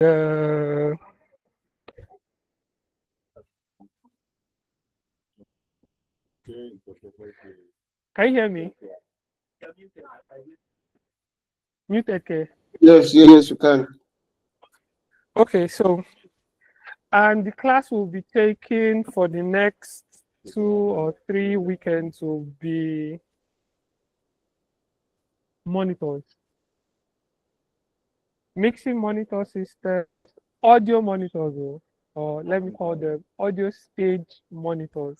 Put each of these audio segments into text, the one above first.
can you hear me? Muted, okay. Yes, you can. Okay, so and the class will be taken for the next 2 or 3 weekends will be monitors, mixing monitor systems, audio monitors, or let me call them audio stage monitors.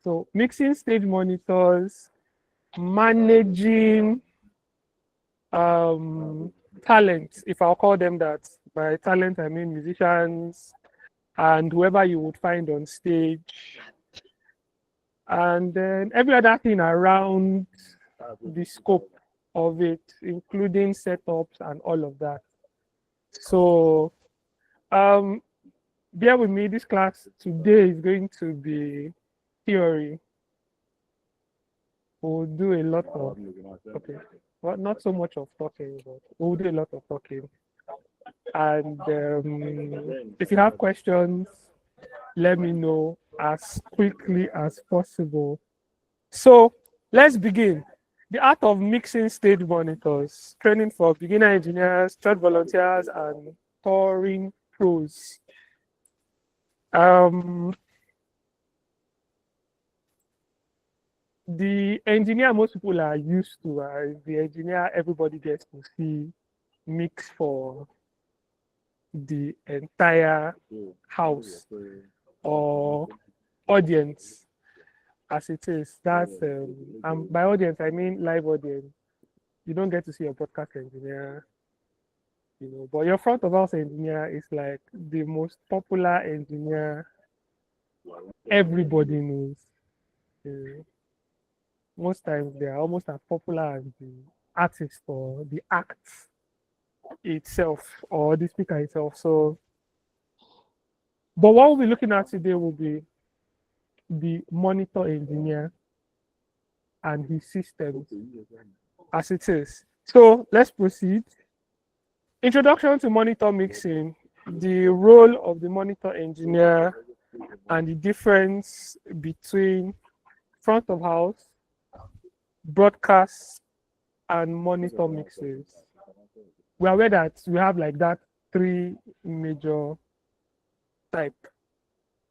So mixing stage monitors, managing talents, if I'll call them that. By talent, I mean musicians and whoever you would find on stage, and then every other thing around the scope of it, including setups and all of that. So um, bear with me, this class today is going to be theory. We'll do a lot of, okay, well, not so much of talking, but we'll do a lot of talking. And if you have questions, let me know as quickly as possible. So let's begin. The art of mixing stage monitors, training for beginner engineers, church volunteers, and touring pros. The engineer most people are used to is the engineer everybody gets to see mix for the entire house or audience as it is. That's and by audience I mean live audience. You don't get to see a broadcast engineer, but your front of house engineer is like the most popular engineer everybody knows. Most times they are almost as popular as the artist or the act itself or the speaker itself. So, but what we'll be looking at today will be the monitor engineer and his systems as it is. So let's proceed. Introduction to monitor mixing, the role of the monitor engineer and the difference between front of house, broadcast, and monitor mixes. We are aware that we have like that 3 major type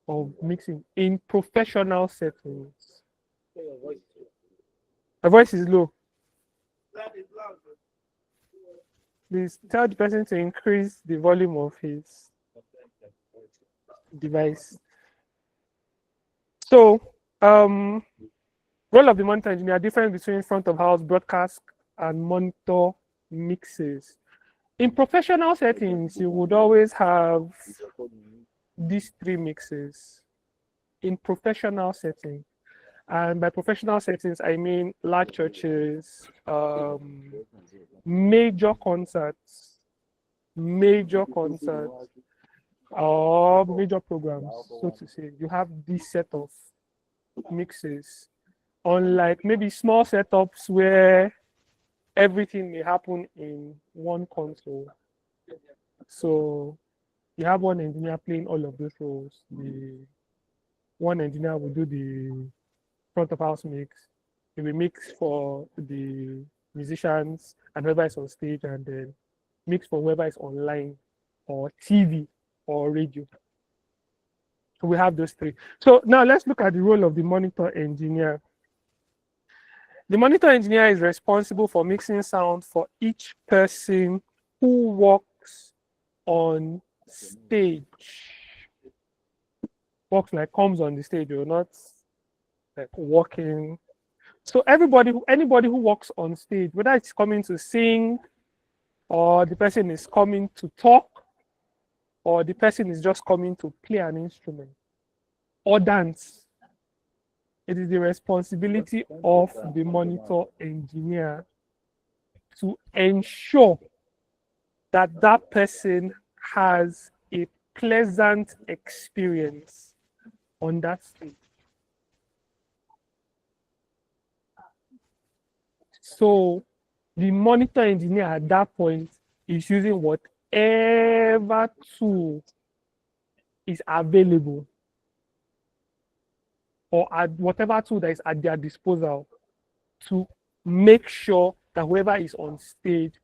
of mixing in professional settings. My voice is low. Please tell the person to increase the volume of his device. So, role of the monitor engineer, difference between front of house, broadcast, and monitor mixes. In professional settings, you would always have these 3 mixes in professional settings. And by professional settings, I mean large churches, major concerts, or major programs, so to say. You have this set of mixes. Unlike maybe small setups where everything may happen in one console. So you have one engineer playing all of those roles. The one engineer will do the front of house mix. He will mix for the musicians and whoever is on stage, and then mix for whoever is online or TV or radio. So we have those 3. So now let's look at the role of the monitor engineer. The monitor engineer is responsible for mixing sound for each person who works on stage. Works like comes on the stage, or not like walking. So anybody who works on stage, whether it's coming to sing, or the person is coming to talk, or the person is just coming to play an instrument or dance, it is the responsibility of the monitor engineer to ensure that that person has a pleasant experience on that stage. So the monitor engineer at that point is using whatever tool is available, or at whatever tool that is at their disposal, to make sure that whoever is on stage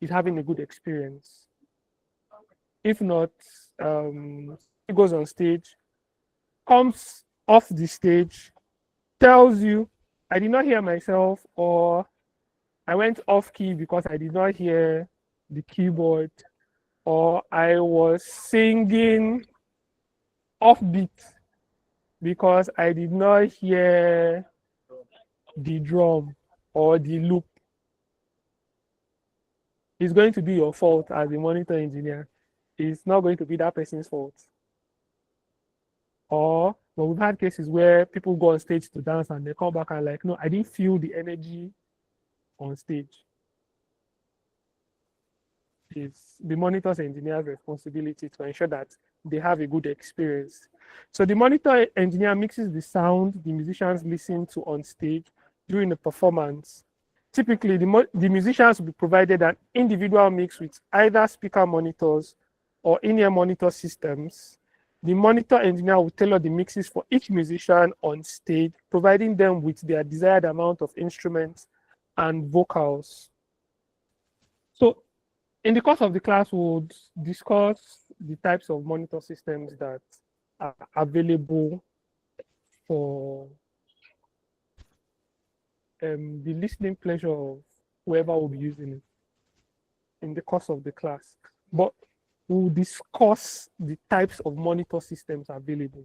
is having a good experience. If not, it goes on stage, comes off the stage, tells you, I did not hear myself, or I went off key because I did not hear the keyboard, or I was singing offbeat because I did not hear the drum or the loop. It's going to be your fault as a monitor engineer. It's not going to be that person's fault. Or, well, we've had cases where people go on stage to dance and they come back and like, no, I didn't feel the energy on stage. It's the monitor's engineer's responsibility to ensure that they have a good experience. So the monitor engineer mixes the sound the musicians listen to on stage during the performance. Typically, the musicians will be provided an individual mix with either speaker monitors or in-ear monitor systems. The monitor engineer will tailor the mixes for each musician on stage, providing them with their desired amount of instruments and vocals. So in the course of the class, we'll discuss the types of monitor systems that are available for the listening pleasure of whoever will be using it in the course of the class. But we'll discuss the types of monitor systems available.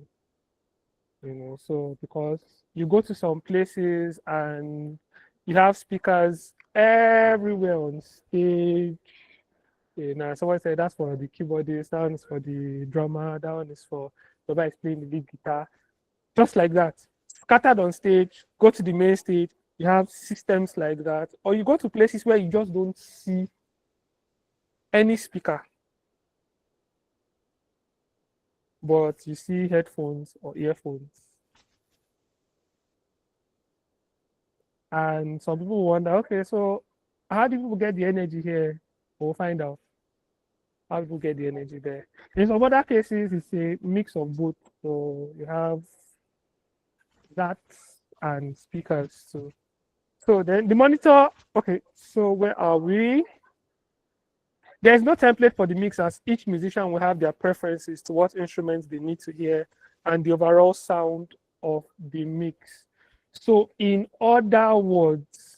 So because you go to some places and you have speakers everywhere on stage. Now someone said that's for the keyboardist, that one is for the drummer, that one is for whoever is playing the lead guitar. Just like that. Scattered on stage, go to the main stage, you have systems like that. Or you go to places where you just don't see any speaker, but you see headphones or earphones. And some people wonder, okay, so how do people get the energy here? We'll find out how people get the energy there. In some other cases, it's a mix of both. So you have that and speakers too. So then the monitor, okay, so where are we? There's no template for the mix, as each musician will have their preferences to what instruments they need to hear and the overall sound of the mix. So in other words,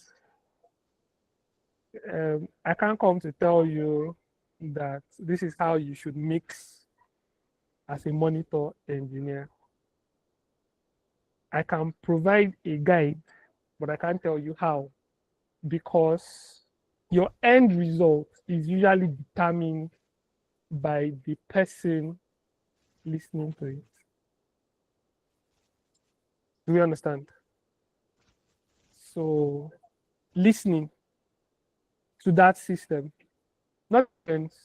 I can't come to tell you that this is how you should mix as a monitor engineer. I can provide a guide, but I can't tell you how, because your end result is usually determined by the person listening to it. Do we understand? So listening to that system, not the audience.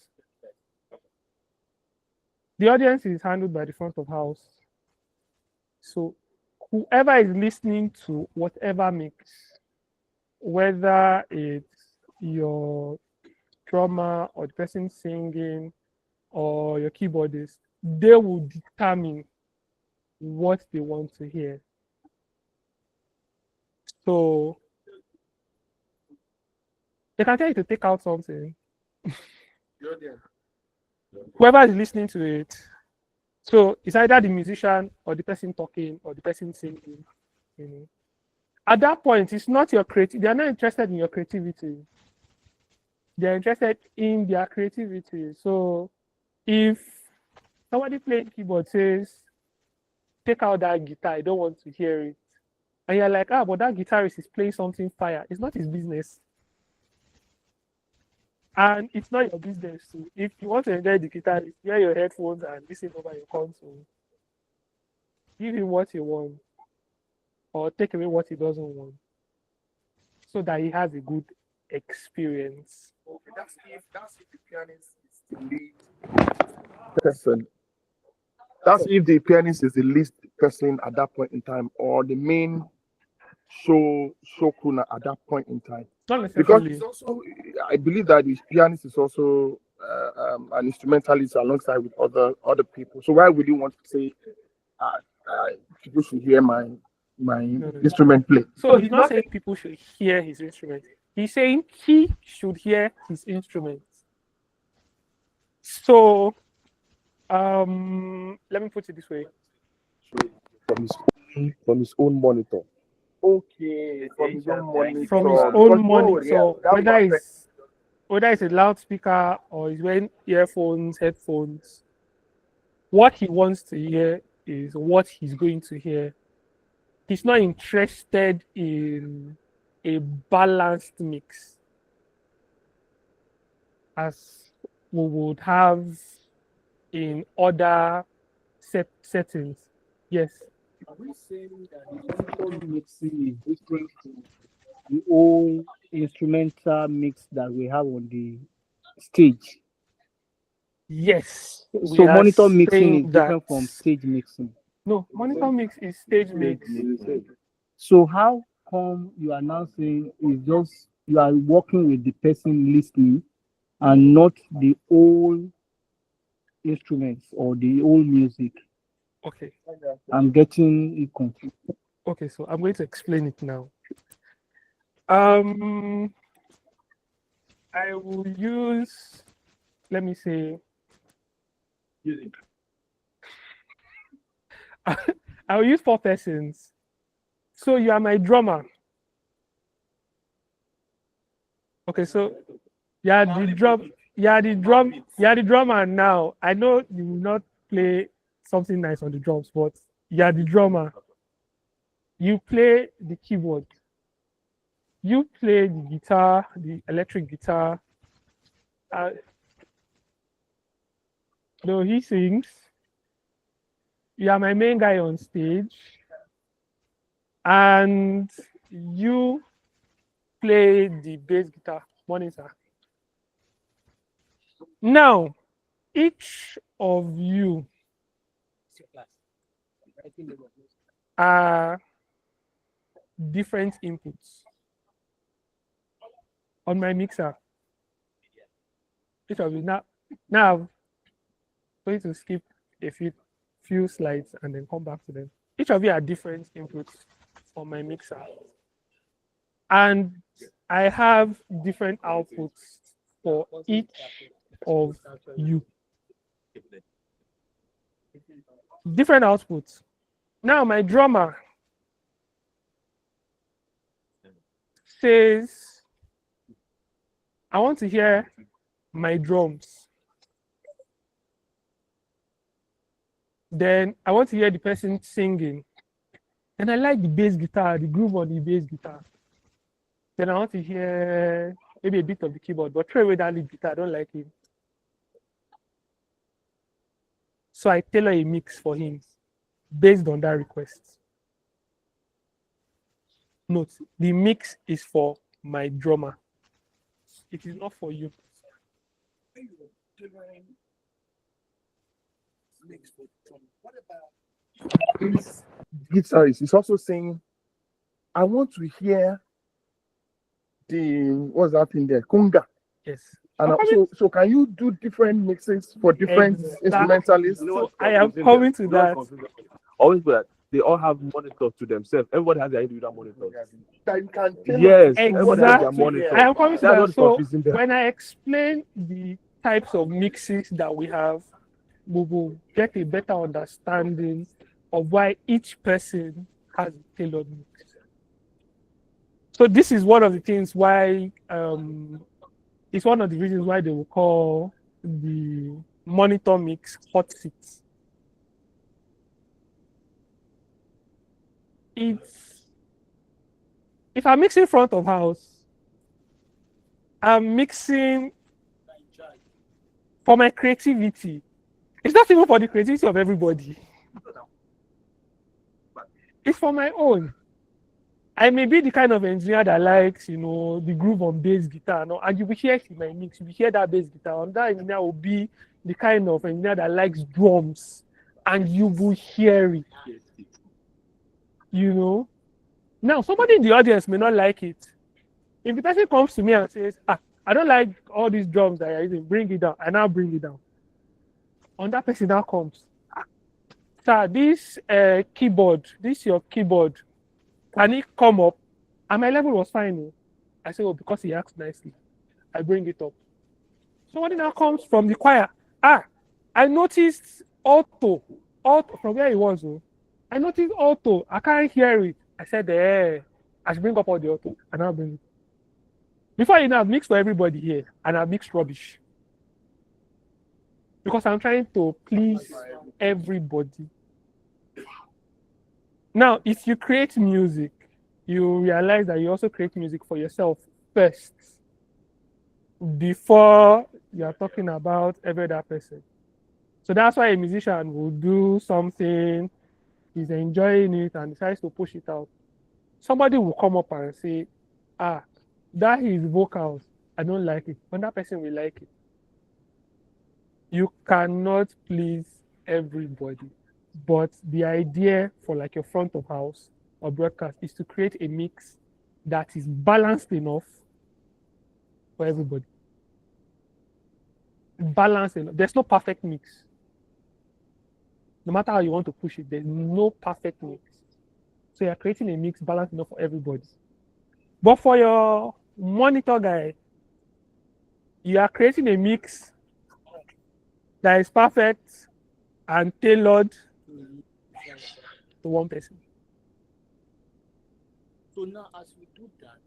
The audience is handled by the front of house. So whoever is listening to whatever mix, whether it's your drummer or the person singing or your keyboardist, they will determine what they want to hear. So they can tell you to take out something. Whoever is listening to it. So it's either the musician or the person talking or the person singing. At that point, it's not your creativity. They are not interested in your creativity. They are interested in their creativity. So if somebody playing keyboard says, take out that guitar, I don't want to hear it, and you're like, but that guitarist is playing something fire, it's not his business. And it's not your business too. If you want to enjoy the guitar, wear your headphones and listen over your console. Give him what he wants, or take away what he doesn't want, so that he has a good experience. Okay, that's if the pianist is the lead person. That's if the pianist is the lead person at that point in time, or the main show crooner at that point in time. Not Because necessarily. it's also, I believe that the pianist is also an instrumentalist alongside with other people. So why would you want to say people should hear my instrument play? So he's not saying people should hear his instrument. He's saying he should hear his instrument. So let me put it this way. From his own monitor. Okay, from his own monitor. From his own monitor, whether it's a loudspeaker or he's wearing earphones, headphones, what he wants to hear is what he's going to hear. He's not interested in a balanced mix as we would have in other settings. Yes. Are we saying that the monitor mixing is different to the old instrumental mix that we have on the stage? Yes. So monitor mixing is different from stage mixing. No, monitor mix is stage mix. So how come you are now saying is just you are working with the person listening and not the old instruments or the old music? Okay. I'm getting it confused. Okay, so I'm going to explain it now. I will use, let me say, I will use 4 persons. So you are my drummer. Okay, so you are the drummer now. I know you will not play something nice on the drums, but you are the drummer. You play the keyboard. You play the guitar, the electric guitar. No, he sings. You are my main guy on stage. And you play the bass guitar. Morning, sir. Now, each of you are different inputs on my mixer. Each of you now I'm going to skip a few slides and then come back to them. Each of you are different inputs on my mixer, and I have different outputs for each of you. Different outputs. Now my drummer says, I want to hear my drums. Then I want to hear the person singing. And I like the bass guitar, the groove on the bass guitar. Then I want to hear maybe a bit of the keyboard, but throw away that lead guitar, I don't like it. So I tailor a mix for him based on that request. Note, the mix is for my drummer. It is not for you. What about guitarist? He's also saying, I want to hear the what's that in there? Kunga. Yes. And so can you do different mixes for different instrumentalists? So I am coming to that. Always that they all have monitors to themselves. Everybody has their individual monitors. Yes, exactly. I am coming to that. So when I explain the types of mixes that we have, we will get a better understanding of why each person has a tailored mix. So this is one of the things why it's one of the reasons why they will call the monitor mix hot seats. If I'm mixing front of house, I'm mixing for my creativity. It's not even for the creativity of everybody. It's for my own. I may be the kind of engineer that likes, the groove on bass guitar. No, and you will hear it in my mix. You will hear that bass guitar. And that engineer will be the kind of engineer that likes drums, and you will hear it. Now somebody in the audience may not like it. If the person comes to me and says, I don't like all these drums that you're using. Bring it down. I now bring it down. On that person now comes. Sir, this keyboard, this your keyboard, can it come up? And my level was fine. Oh. I say, oh, because he asked nicely. I bring it up. Somebody now comes from the choir. I noticed auto from where he was. Oh. I noticed auto. I can't hear it. I said, I should bring up all the auto. And I'll bring it. Before you know, I've mixed for everybody here. And I've mixed rubbish. Because I'm trying to please everybody. Now, if you create music, you realize that you also create music for yourself first before you are talking about every other person. So that's why a musician will do something, he's enjoying it and decides to push it out. Somebody will come up and say, that is vocals, I don't like it. And that person will like it. You cannot please everybody. But the idea for like your front of house or broadcast is to create a mix that is balanced enough for everybody. Balanced enough. There's no perfect mix. No matter how you want to push it, there's no perfect mix. So you're creating a mix balanced enough for everybody. But for your monitor guy, you are creating a mix that is perfect and tailored to one person. So now, as we do that,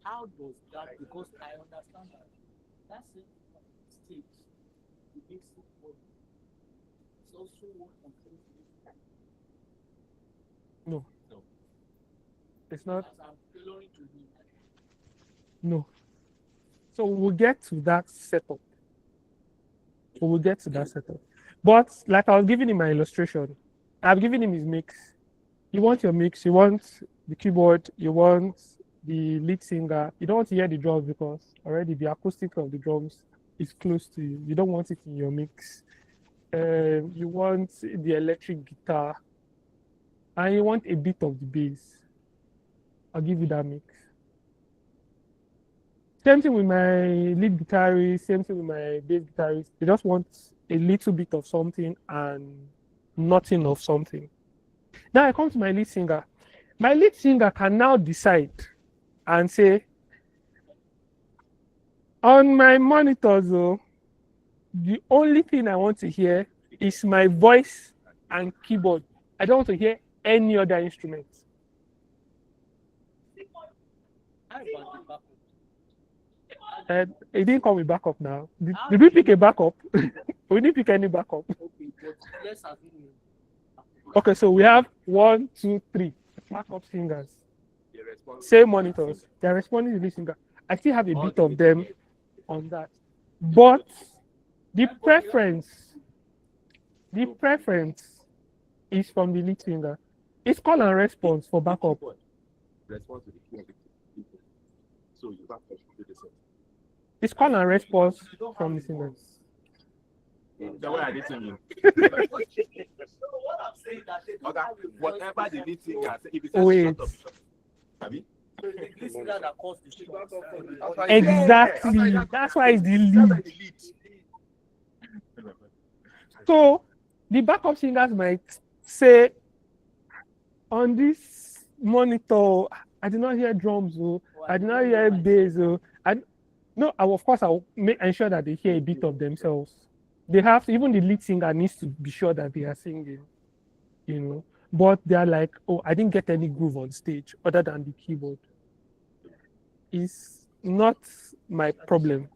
how does that? Because I understand that that's it. Stage, the basic one. It's also one on No. It's not. as I'm tailoring to me. No. So we'll get to that setup. But like I was giving him my illustration, I've given him his mix. You want your mix, you want the keyboard, you want the lead singer. You don't want to hear the drums because already the acoustic of the drums is close to you. You don't want it in your mix. You want the electric guitar and you want a bit of the bass. I'll give you that mix. Same thing with my lead guitarist, same thing with my bass guitarist. They just want a little bit of something and nothing of something. Now I come to my lead singer. My lead singer can now decide and say, on my monitors, though, the only thing I want to hear is my voice and keyboard. I don't want to hear any other instrument. It didn't come with backup now. Did we pick a backup? We didn't pick any backup. Okay, so we have 1, 2, 3 backup singers. Same monitors. They're responding to the singer. I still have a bit of them on that. But the preference is from the lead singer. It's call and response for backup. Response to the people. So you have to do the same. It's call and response from the singer. The way I did to you. Okay, whatever the lead singer says, if it's Exactly. That's why it's the lead. So the backup singers might say, on this monitor, I did not hear drums, I did not hear bass. Of course, I'll ensure that they hear a bit of themselves. They have to, even the lead singer needs to be sure that they are singing, But they are like, oh, I didn't get any groove on stage other than the keyboard. It's not my problem.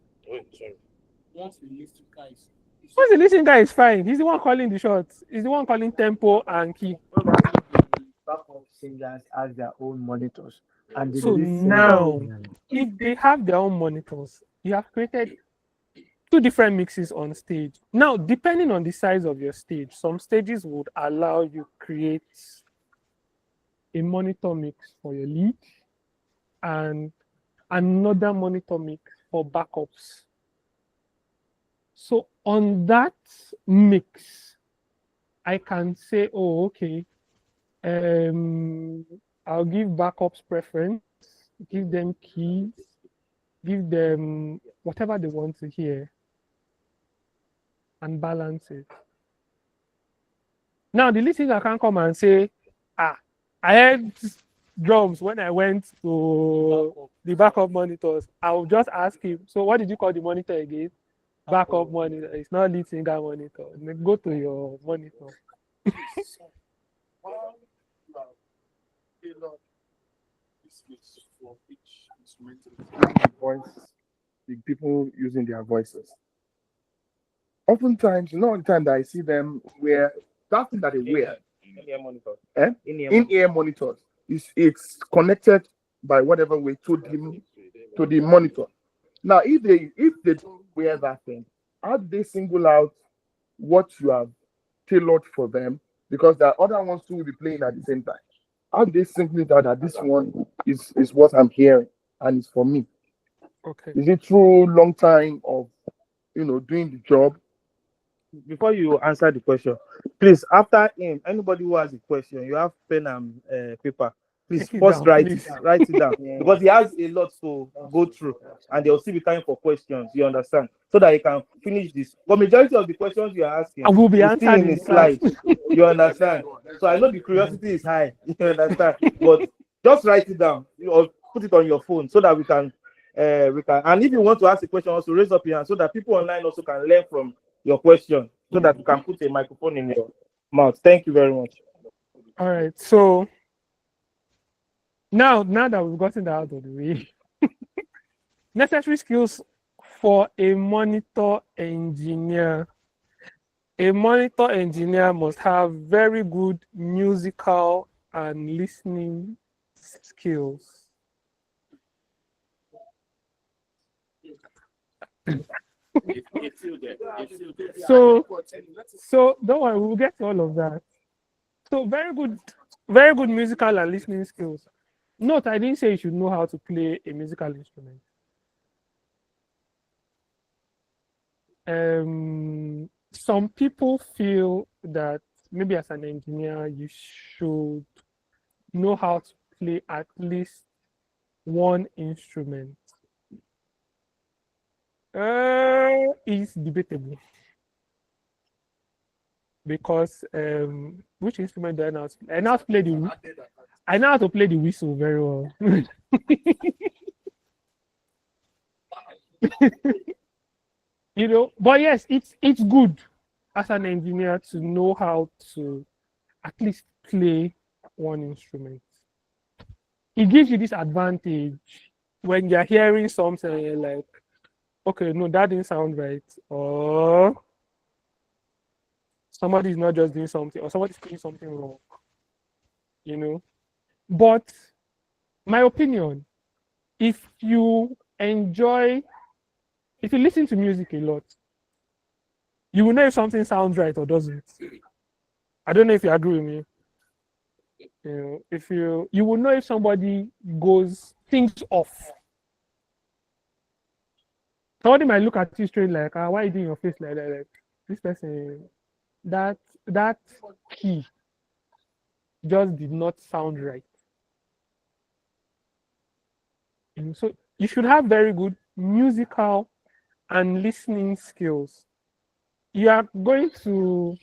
Once the lead singer is fine. He's the one calling the shots. He's the one calling tempo and key. Backup singers has their own monitors. And so now, if they have their own monitors, you have created 2 different mixes on stage. Now, depending on the size of your stage, some stages would allow you create a monitor mix for your lead and another monitor mix for backups. So on that mix, I can say, oh, okay, I'll give backups preference, give them keys, give them whatever they want to hear, and balance it. Now, the listener can come and say, I heard drums when I went to the backup monitors. I'll just ask him, so what did you call the monitor again? Backup monitor. It's not lead singer monitor. Go to your monitor. Voice, the people using their voices. Oftentimes, all the time that I see them wear that thing that they wear. In-ear monitors. In-ear monitors. It's connected by whatever way to the monitor. Now, if they don't wear that thing, how do they single out what you have tailored for them? Because there are other ones too will be playing at the same time. How do they single it out that this one is what I'm hearing and it's for me? Okay. Is it through long time of doing the job? Before you answer the question, please, after him, anybody who has a question, you have pen and paper. Please Take it first down, write please. it down because he has a lot to go through, and there will still be time for questions. You understand? So that he can finish this. But majority of the questions you are asking I will be still answered in in his slide. class. You understand? So I know the curiosity is high. You understand? But just write it down or put it on your phone so that we can. And if you want to ask a question, also raise up your hand so that people online also can learn from your question, so that you can put a microphone in your mouth. Thank you very much. All right. So now that we've gotten that out of the way, necessary skills for a monitor engineer. A monitor engineer must have very good musical and listening skills. So don't worry, we'll get to all of that. So very good musical and listening skills. Note, I didn't say you should know how to play a musical instrument. Some people feel that maybe as an engineer, you should know how to play at least one instrument. It's debatable. Because which instrument do I know? I know how to play the whistle very well. But yes, it's good as an engineer to know how to at least play one instrument. It gives you this advantage when you're hearing something and you're like, okay, no, that didn't sound right, or somebody's not just doing something, or somebody's doing something wrong. But my opinion, if you listen to music a lot, you will know if something sounds right or doesn't. I don't know if you agree with me. If you will know if somebody sings off. Somebody might look at you straight like, why are you doing your face like that? Like, this person, that key just did not sound right. And so you should have very good musical and listening skills. You are going to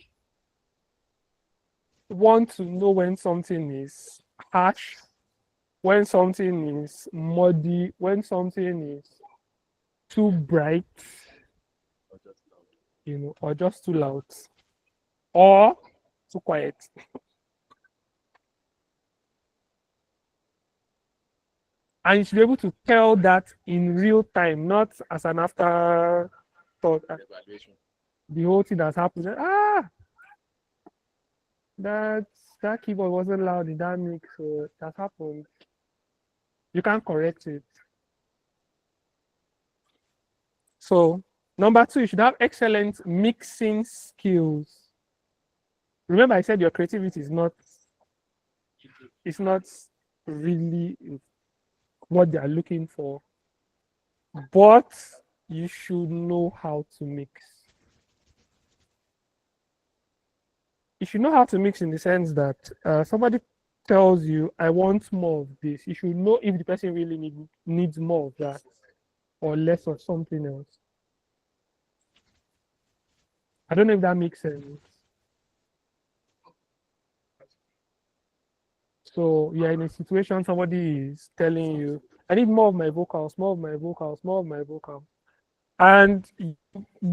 want to know when something is harsh, when something is muddy, when something is too bright, or just too loud, or too quiet. And you should be able to tell that in real time, not as an afterthought. The whole thing that's happened. That keyboard wasn't loud in that mix, so that happened. You can't correct it. So, number 2, you should have excellent mixing skills. Remember, I said your creativity is not really what they are looking for, but you should know how to mix. You should know how to mix in the sense that somebody tells you, I want more of this. You should know if the person really needs more of that. or less of something else. I don't know if that makes sense. So you're in a situation, somebody is telling you, I need more of my vocals, more of my vocals, more of my vocals. And you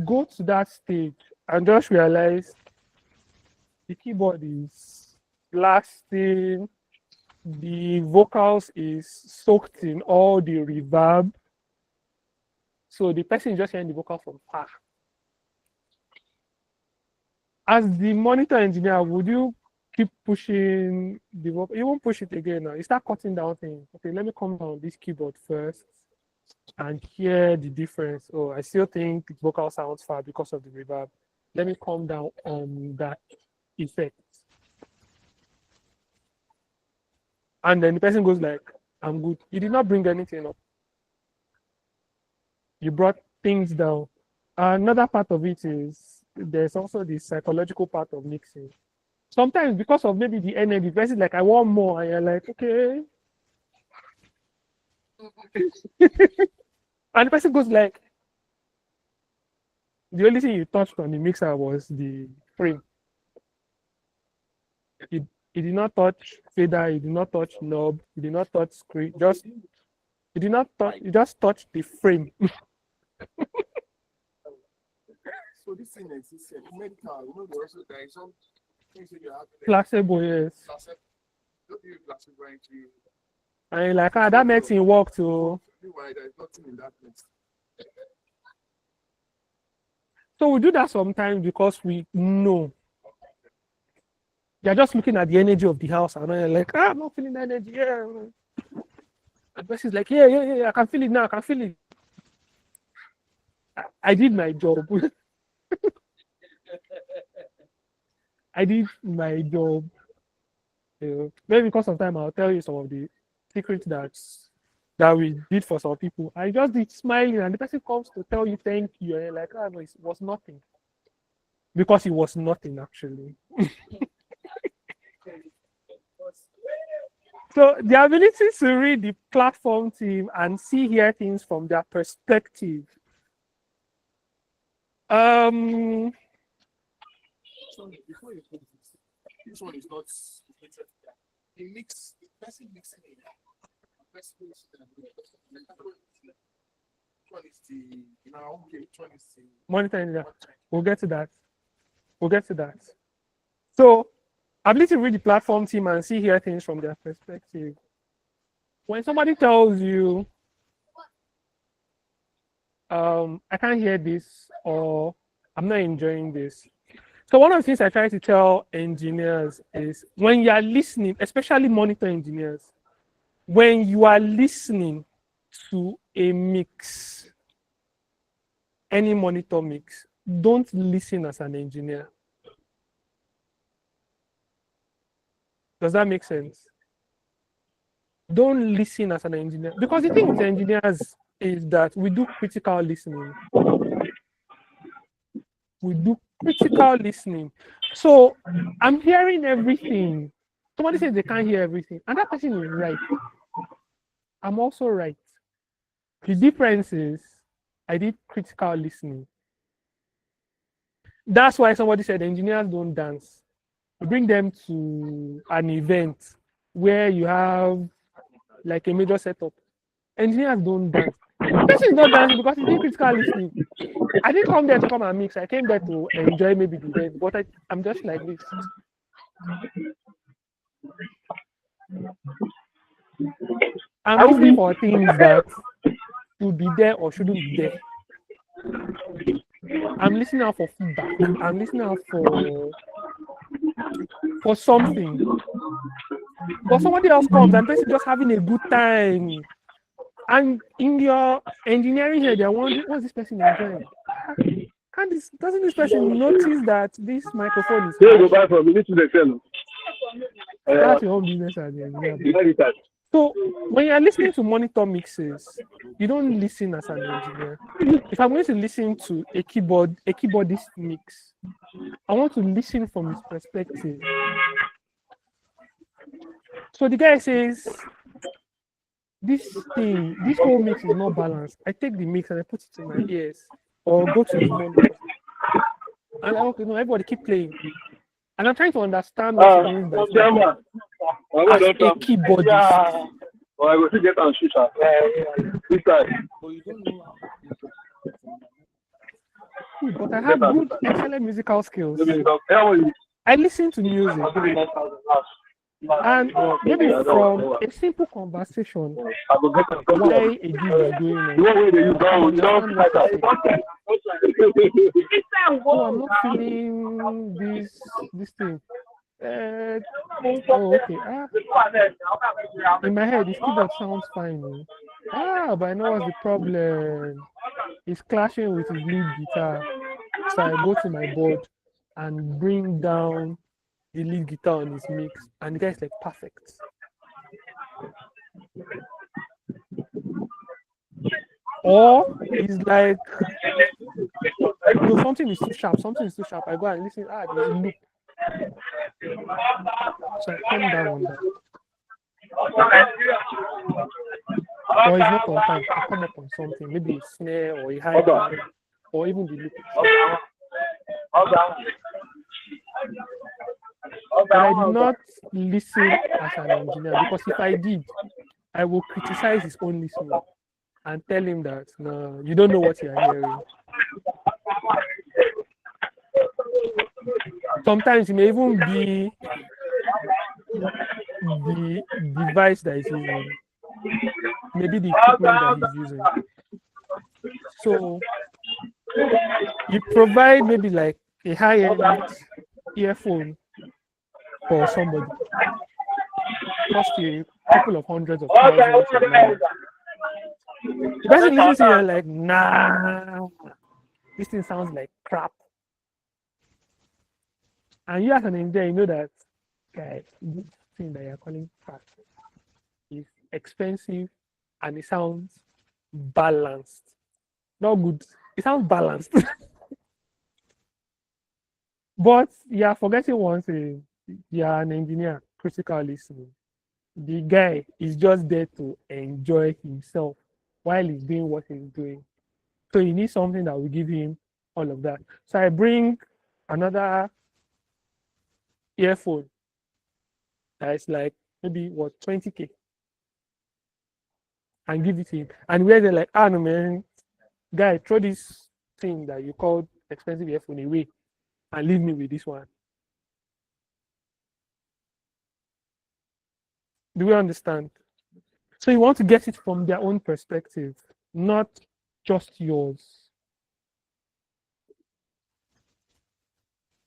go to that stage and just realize the keyboard is blasting, the vocals is soaked in all the reverb. So the person is just hearing the vocal from far. As the monitor engineer, would you keep pushing the vocal? You won't push it again now. You start cutting down things. Okay, let me come down this keyboard first and hear the difference. Oh, I still think the vocal sounds far because of the reverb. Let me come down on that effect. And then the person goes like, I'm good. You did not bring anything up. You brought things down. Another part of it is there's also the psychological part of mixing. Sometimes because of maybe the energy, the person is like, I want more. And you're like, okay. And the person goes like, the only thing you touched on the mixer was the frame. It did not touch fader, it did not touch knob, it did not touch screen, just it did not touch, it just touched the frame. So this thing exists in medical, you know, there is some things that you have. Placebo, yes. Don't do placebo into. And you're like, that medicine worked too. Why there is nothing in that medicine. So we do that sometimes because we know. You're just looking at the energy of the house and you're like, I'm not feeling the energy. Yeah. And the person's like, yeah, I can feel it now, I can feel it. I did my job. I did my job. Maybe because of time, I'll tell you some of the secrets that we did for some people. I just did smiling, and the person comes to tell you thank you, and you're like, no, it was nothing. Because it was nothing, actually. So the ability to read the platform team and hear things from their perspective. Before you put this one is not the mix, the person mixing it. Which one is the which one is the monitor? We'll get to that. So ability to read the platform team and hear things from their perspective. When somebody tells you, I can't hear this, or I'm not enjoying this. So one of the things I try to tell engineers is when you are listening, especially monitor engineers, when you are listening to a mix, any monitor mix, don't listen as an engineer. Does that make sense? Don't listen as an engineer. Because the thing with engineers is that we do critical listening. So I'm hearing everything. Somebody says they can't hear everything, and that person is right. I'm also right. The difference is I did critical listening. That's why somebody said engineers don't dance. You bring them to an event where you have like a major setup. Engineers don't dance. This is not dancing because it's critical listening. I didn't come there to come and mix. I came there to enjoy maybe the event, but I'm just like this. I'm listening for things that should be there or shouldn't be there. I'm listening out for feedback. I'm listening out for something. But somebody else comes and person just having a good time. And in your engineering here, they're wondering, what's this person enjoying? Doesn't this person notice that this microphone is that's your own business as the engineer. So when you're listening to monitor mixes, you don't listen as an engineer. If I'm going to listen to a keyboardist mix, I want to listen from his perspective. So the guy says, this whole mix is not balanced. I take the mix and I put it in my ears or go to his monitor. And I'm okay, no, everybody keep playing. And I'm trying to understand what he means by that. As a keyboardist. I will still get on shooter. This time. But you don't know Cool, but I have good, excellent musical skills. How are you? I listen to music. And maybe from a simple conversation, I will get on why a gig is going on. You want where you go? You don't like that. Oh, I'm not feeling this thing. Oh, okay. In my head, this keyboard sounds fine. But I know what's the problem. It's clashing with his lead guitar. So I go to my board and bring down the lead guitar on his mix, and the guy's like perfect. Or it's like, no, something is too sharp. Something is too sharp. I go and listen. There's a loop. So I come down on that. Or it's not on time. I come up on something, maybe a snare or a high hat, or even the loop. But I did not listen as an engineer, because if I did, I will criticize his own listening and tell him that, no, you don't know what you are hearing. Sometimes it may even be the device that he's using, maybe the equipment that he's using. So you provide maybe like a high-end earphone for somebody, cost you a couple of hundreds of thousands of dollars. The person listens to you and like, nah, this thing sounds like crap. And you as an engineer, you know that, guys, this thing that you're calling crap is expensive and it sounds balanced. Not good. It sounds balanced. But yeah, forgetting one thing, you're an engineer, critical listening. The guy is just there to enjoy himself while he's doing what he's doing. So you need something that will give him all of that. So I bring another earphone that's like maybe what, 20K, and give it to him. And where they're like, no man, guy, throw this thing that you called expensive earphone away and leave me with this one. Do we understand? So you want to get it from their own perspective, not just yours.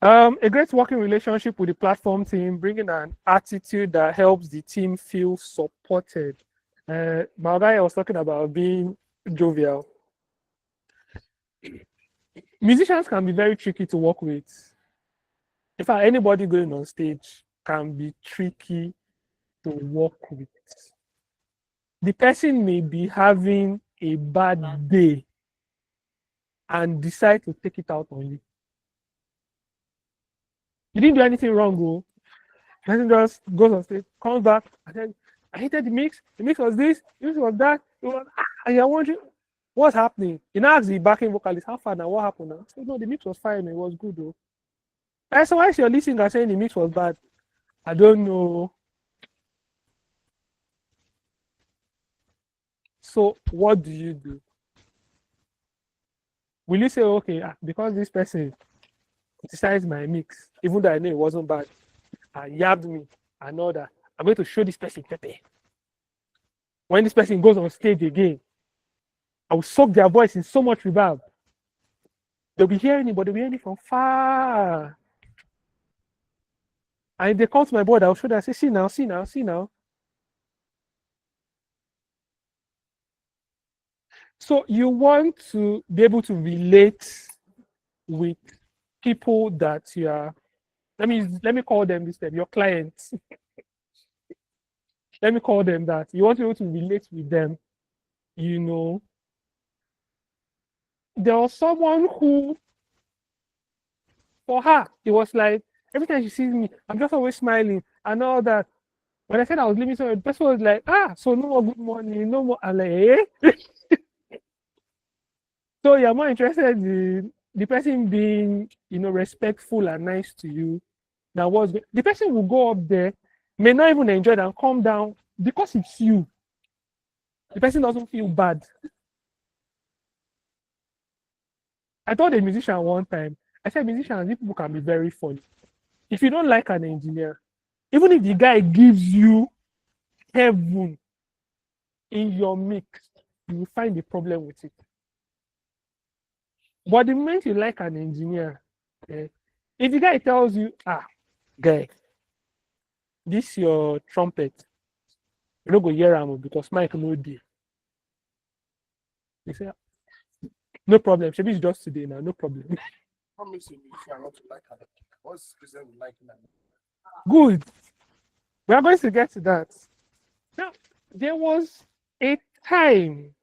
A great working relationship with the platform team, bringing an attitude that helps the team feel supported. My guy was talking about being jovial. Musicians can be very tricky to work with. In fact, anybody going on stage can be tricky to work with. The person may be having a bad day and decide to take it out on you. You didn't do anything wrong, though. The person just goes on stage, comes back, and then I hated the mix. The mix was this, the mix was that. It was, and you're wondering what's happening. You now ask the backing vocalist, how far now? What happened now? So, no, the mix was fine. It was good, though. And so why is your listener saying the mix was bad? I don't know. So what do you do? Will you say, okay, because this person criticized my mix, even though I know it wasn't bad, and yabbed me and all that, I'm going to show this person Pepe. When this person goes on stage again, I will soak their voice in so much reverb. They'll be hearing it, but they'll be hearing it from far. And if they come to my board, I'll show them, I say, see now, see now, see now. So you want to be able to relate with people that you are, let me call them this time, your clients. Let me call them that. You want to be able to relate with them. You know, there was someone who, for her, it was like, every time she sees me, I'm just always smiling and all that. When I said I was leaving, so the person was like, so no more good morning, no more. I'm like, eh? So you're more interested in the person being, respectful and nice to you than what's good. The person will go up there, may not even enjoy it and come down because it's you. The person doesn't feel bad. I told a musician one time, I said, musicians, these people can be very funny. If you don't like an engineer, even if the guy gives you heaven in your mix, you will find a problem with it. But the moment you like an engineer, if the guy tells you, guy, this your trumpet, you don't go hear him because Mike no dey. You say, no problem. Shebi it's just today now, no problem. What makes a musician not to like her? What's the reason we like her? Good. We are going to get to that. Now, there was a time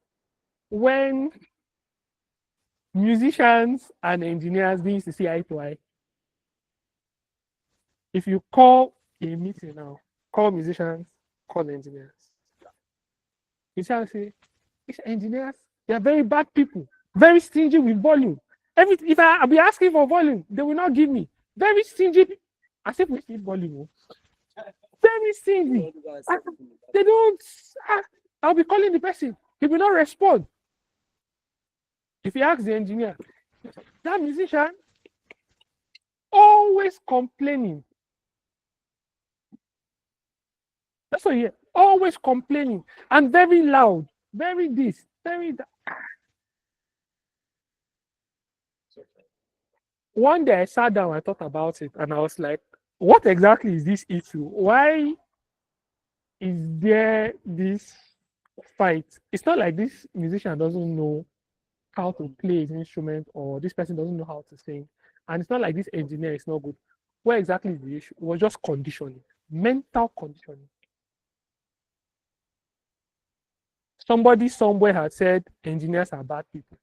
when musicians and engineers used to see eye to eye. If you call a meeting now, call musicians, call engineers. You shall say, these engineers, they are very bad people, very stingy with volume. If I be asking for volume, they will not give me. Very stingy. As if we need volume. Very stingy. They don't. I'll be calling the person. He will not respond. If you ask the engineer, that musician always complaining. That's what you hear. Always complaining and very loud, very this, very that. One day I sat down, I thought about it, and I was like, what exactly is this issue? Why is there this fight? It's not like this musician doesn't know how to play his instrument or this person doesn't know how to sing. And it's not like this engineer is not good. Where exactly is the issue? It was just conditioning, mental conditioning. Somebody somewhere had said engineers are bad people.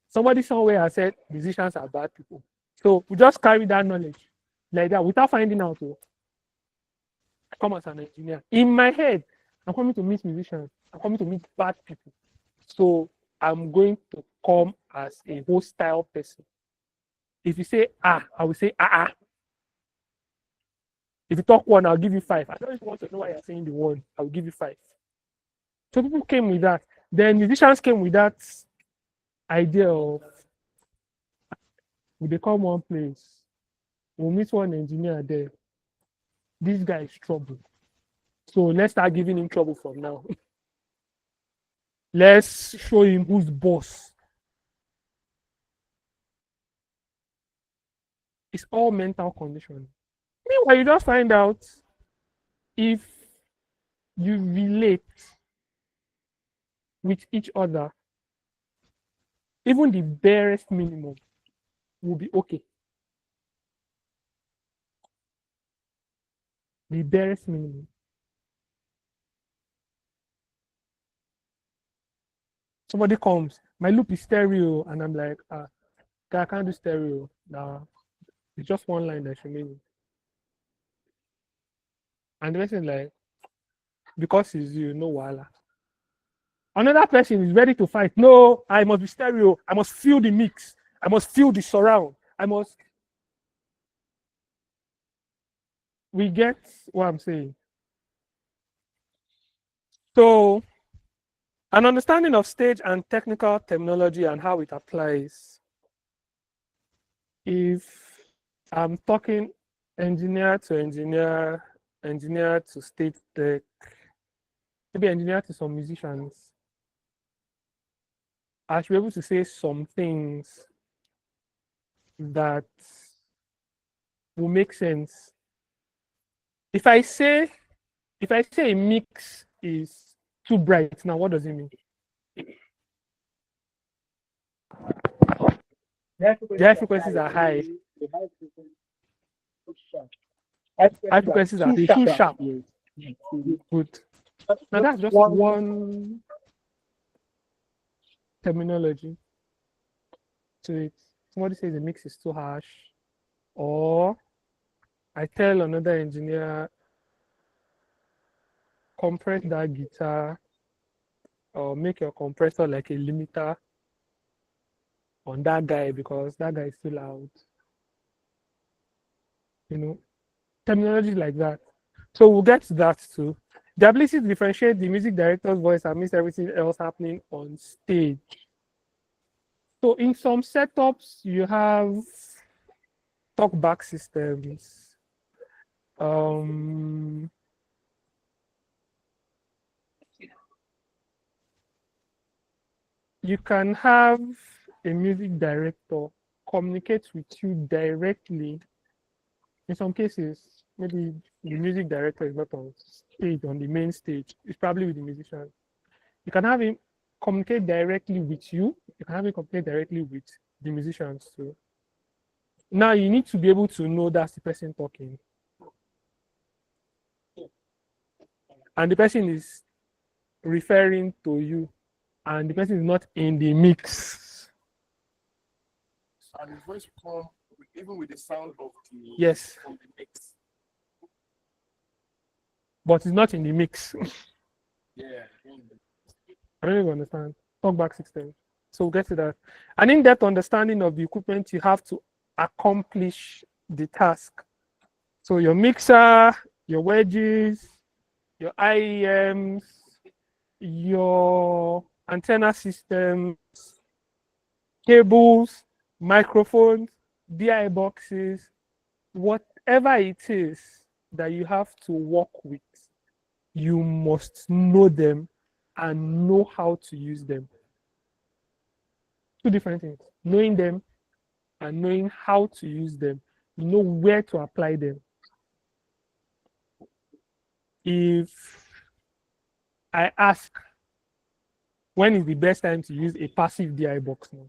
Somebody somewhere has said musicians are bad people. So we just carry that knowledge like that without finding out. I come as an engineer. In my head, I'm coming to meet musicians. I'm coming to meet bad people. So I'm going to come as a hostile person. If you say I will say If you talk 1, I'll give you 5. I don't even want to know why you're saying the 1. I'll give you 5. So people came with that. Then musicians came with that idea of we come one place, we'll meet one engineer there. This guy is trouble. So let's start giving him trouble from now. Let's show him who's boss. It's all mental conditioning. Meanwhile, you just find out if you relate with each other, even the barest minimum will be okay. The barest minimum. Somebody comes, my loop is stereo, and I'm like, I can't do stereo. Nah, it's just one line that should mean. And the person is like, because it's you, no wala. Another person is ready to fight. No, I must be stereo. I must feel the mix. I must feel the surround. We get what I'm saying. So, an understanding of stage and technical terminology and how it applies. If I'm talking engineer to engineer, engineer to stage tech, maybe engineer to some musicians, I should be able to say some things that will make sense. If I say a mix is too bright, now what does it mean? Their frequencies are high. High frequencies are too sharp. Good. Now that's just one terminology to it. Somebody says the mix is too harsh, or I tell another engineer compress that guitar or make your compressor like a limiter on that guy because that guy is too loud. You know, terminology like that. So we'll get to that too. The ability to differentiate the music director's voice amidst everything else happening on stage. So in some setups, you have talkback systems. You can have a music director communicate with you directly. In some cases, maybe the music director is not on stage, on the main stage. It's probably with the musician. You can have him communicate directly with you. You can have him communicate directly with the musicians too. Now you need to be able to know that's the person talking. And the person is referring to you. And the person is not in the mix. And his voice come even with the sound of the Yes. from the mix. But it's not in the mix. Yeah. I don't even understand. Talkback system. So we'll get to that. An in-depth understanding of the equipment you have to accomplish the task. So your mixer, your wedges, your IEMs, your antenna systems, cables, microphones, DI boxes, whatever it is that you have to work with, you must know them and know how to use them. Two different things. Knowing them and knowing how to use them. You know where to apply them. If I ask, when is the best time to use a passive DI box now?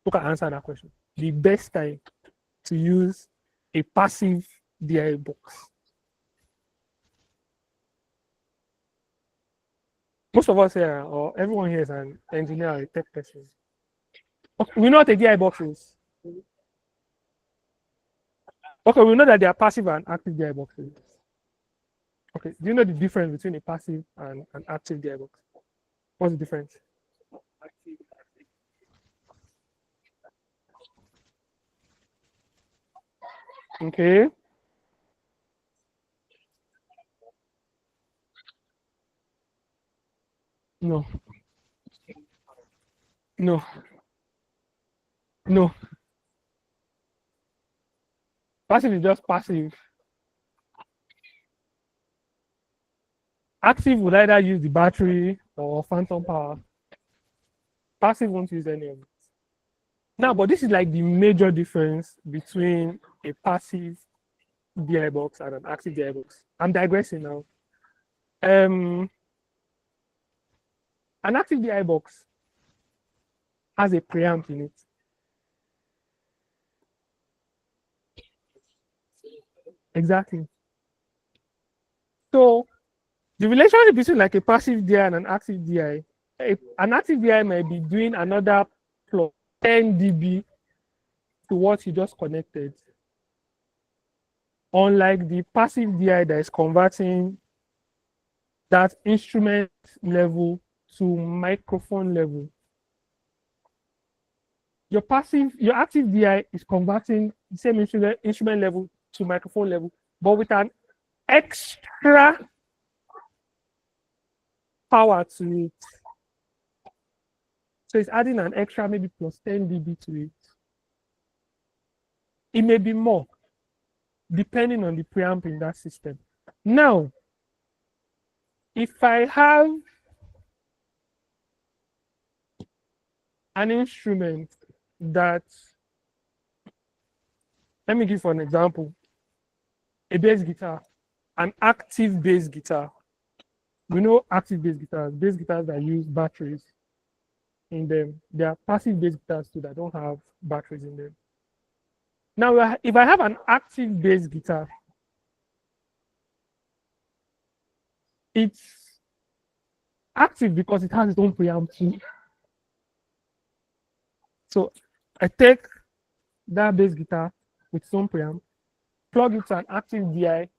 Who can answer that question? The best time to use a passive DI box. Most of us here, or everyone here is an engineer or a tech person. Okay, we know what a DI box is. Okay, we know that they are passive and active DI boxes. Okay, do you know the difference between a passive and an active DI box? What's the difference? Okay. No. No. No. Passive is just passive. Active would either use the battery or phantom power. Passive won't use any of it. Now, but this is like the major difference between a passive DI box and an active DI box. I'm digressing now. An active DI box has a preamp in it. Exactly. So the relationship between like a passive DI and an active DI, an active DI might be doing another plus 10 dB to what you just connected. Unlike the passive DI that is converting that instrument level to microphone level. Your active DI is converting the same instrument level to microphone level, but with an extra power to it. So it's adding an extra maybe plus 10 dB to it. It may be more, depending on the preamp in that system. Now, if I have an instrument that, let me give an example, a bass guitar, an active bass guitar. We know active bass guitars that use batteries in them. There are passive bass guitars too that don't have batteries in them. Now, if I have an active bass guitar, it's active because it has its own preamp too. So I take that bass guitar with its own preamp, plug it to an active DI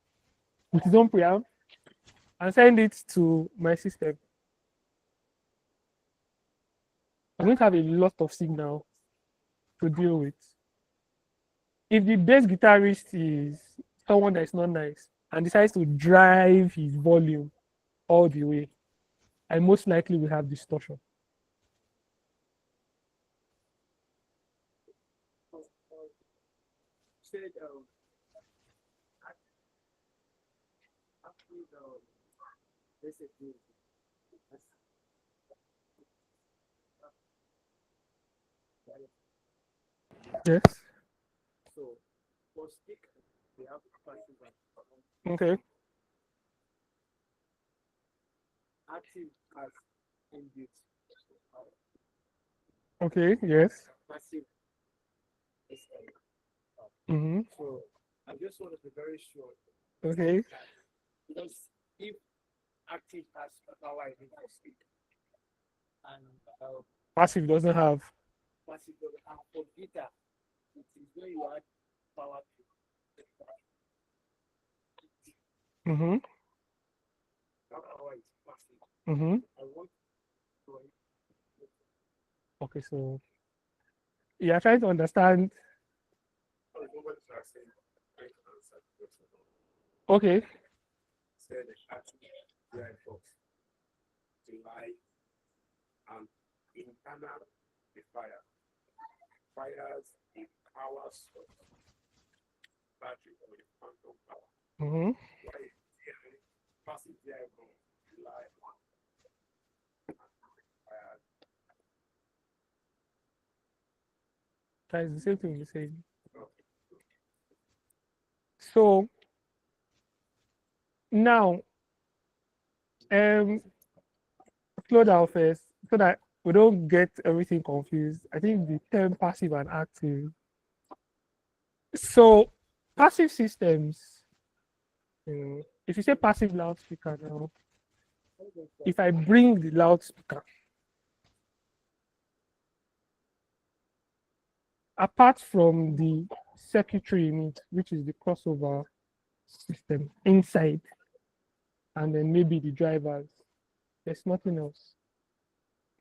with its own preamp, and send it to my system. I'm going to have a lot of signal to deal with. If the bass guitarist is someone that is not nice and decides to drive his volume all the way, I most likely will have distortion. Yes. Okay. Okay. Yes. Mm-hmm. Okay. Passive doesn't have. Mm-hmm. Mm-hmm. Okay, so yeah, trying to understand. Okay. Mm-hmm. That is the same thing you're saying. So now, slow down first so that we don't get everything confused. I think the term passive and active. So passive systems, if you say passive loudspeaker now, if I bring the loudspeaker, apart from the circuitry in it, which is the crossover system inside, and then maybe the drivers, there's nothing else.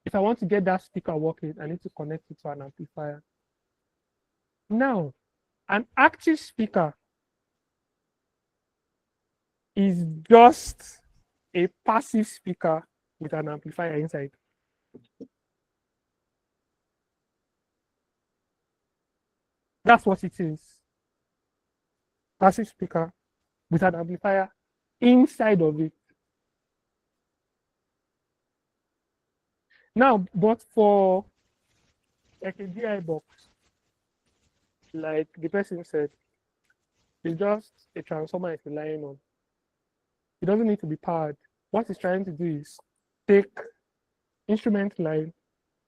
If I want to get that speaker working, I need to connect it to an amplifier. Now, an active speaker is just a passive speaker with an amplifier inside. That's what it is. Passive speaker with an amplifier inside of it. Now, but for like a DI box, like the person said, it's just a transformer it's relying on. It doesn't need to be powered. What it's trying to do is take instrument line,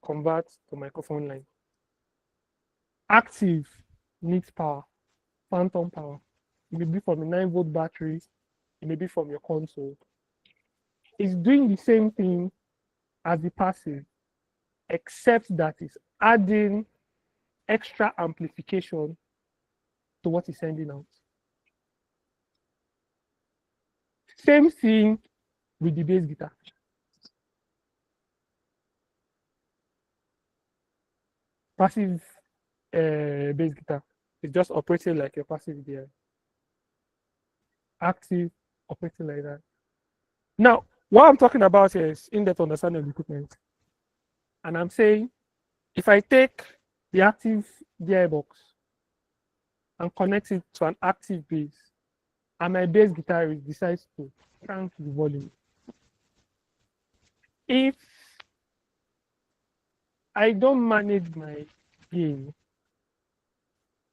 convert to microphone line. Active needs power, phantom power. It may be from a 9-volt battery, it may be from your console. It's doing the same thing as the passive, except that it's adding extra amplification to what it's sending out. Same thing with the bass guitar. Passive bass guitar is just operating like a passive DI. Active operating like that. Now, what I'm talking about here is in-depth understanding of the equipment. And I'm saying, if I take the active DI box and connect it to an active bass, and my bass guitarist decides to crank the volume, if I don't manage my gain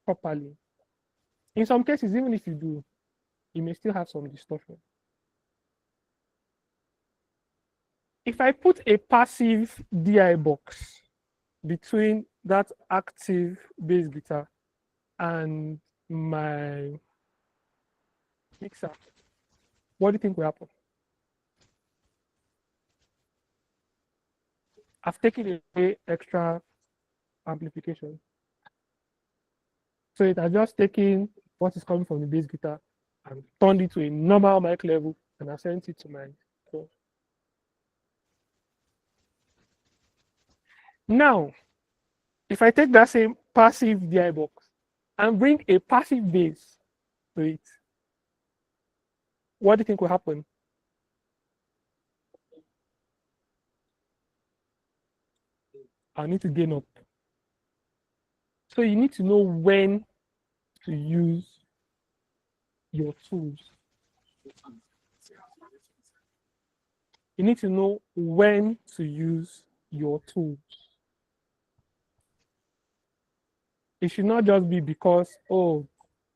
properly, in some cases, even if you do, you may still have some distortion. If I put a passive DI box between that active bass guitar and my mixer, what do you think will happen? I've taken away extra amplification. So it has just taken what is coming from the bass guitar and turned it to a normal mic level, and I sent it to my phone. Now, if I take that same passive DI box and bring a passive bass to it, what do you think will happen? I need to gain up. So you need to know when to use your tools. You need to know when to use your tools. It should not just be because, oh,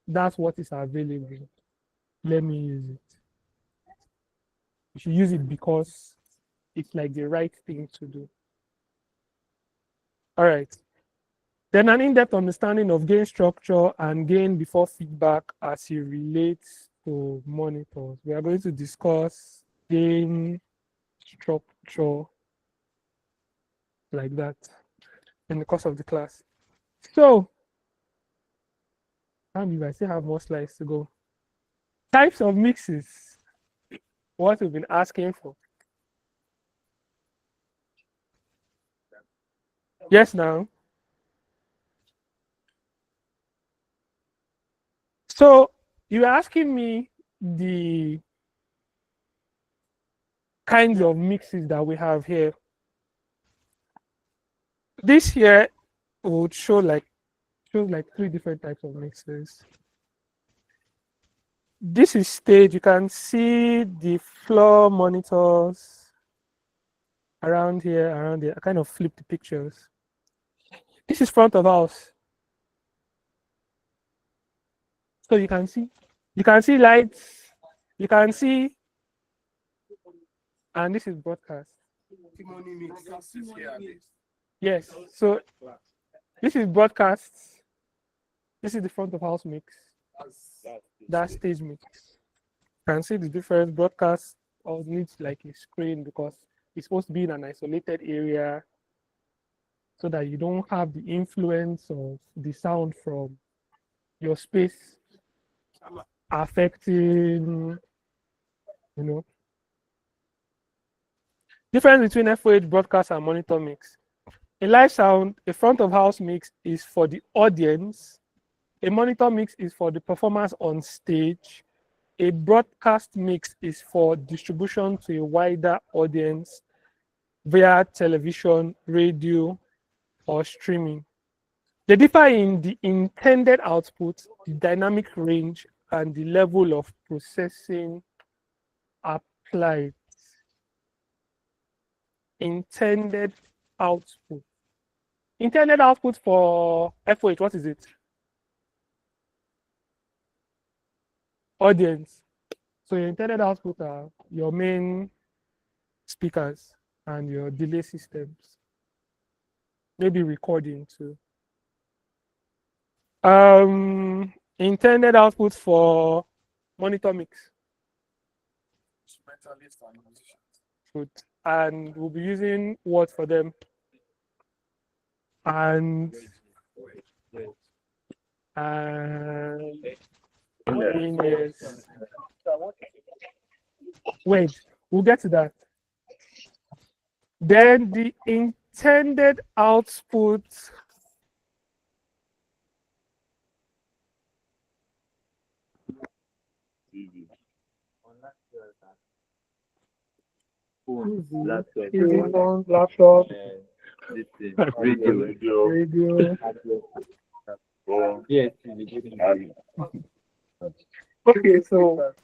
that's what is available. Let me use it. You should use it because it's like the right thing to do. All right. Then an in-depth understanding of gain structure and gain before feedback as it relates to monitors. We are going to discuss gain structure like that in the course of the class. So, I still have more slides to go. Types of mixes, what we've been asking for. Yes, now. So you're asking me the kinds of mixes that we have here. This here would shows like 3 different types of mixes. This is stage. You can see the floor monitors around here, around there. I kind of flip the pictures. This is front of house. So you can see lights, you can see, and this is broadcast. Yes, so this is broadcast. This is the front of house mix. That's stage mix. You can see the difference. Broadcast needs like a screen because it's supposed to be in an isolated area so that you don't have the influence of the sound from your space affecting, you know. Difference between FOH broadcast and monitor mix. A live sound, a front of house mix is for the audience. A monitor mix is for the performance on stage. A broadcast mix is for distribution to a wider audience via television, radio, or streaming. They differ in the intended output, the dynamic range, and the level of processing applied. Intended output. Intended output for FOH, what is it? Audience. So your intended output are your main speakers and your delay systems. Maybe recording too. Intended output for monitor mix. Good. And we'll be using what for them? And yes. Wait, we'll get to that. Then the intended output laptop, radio. Yes. Okay, so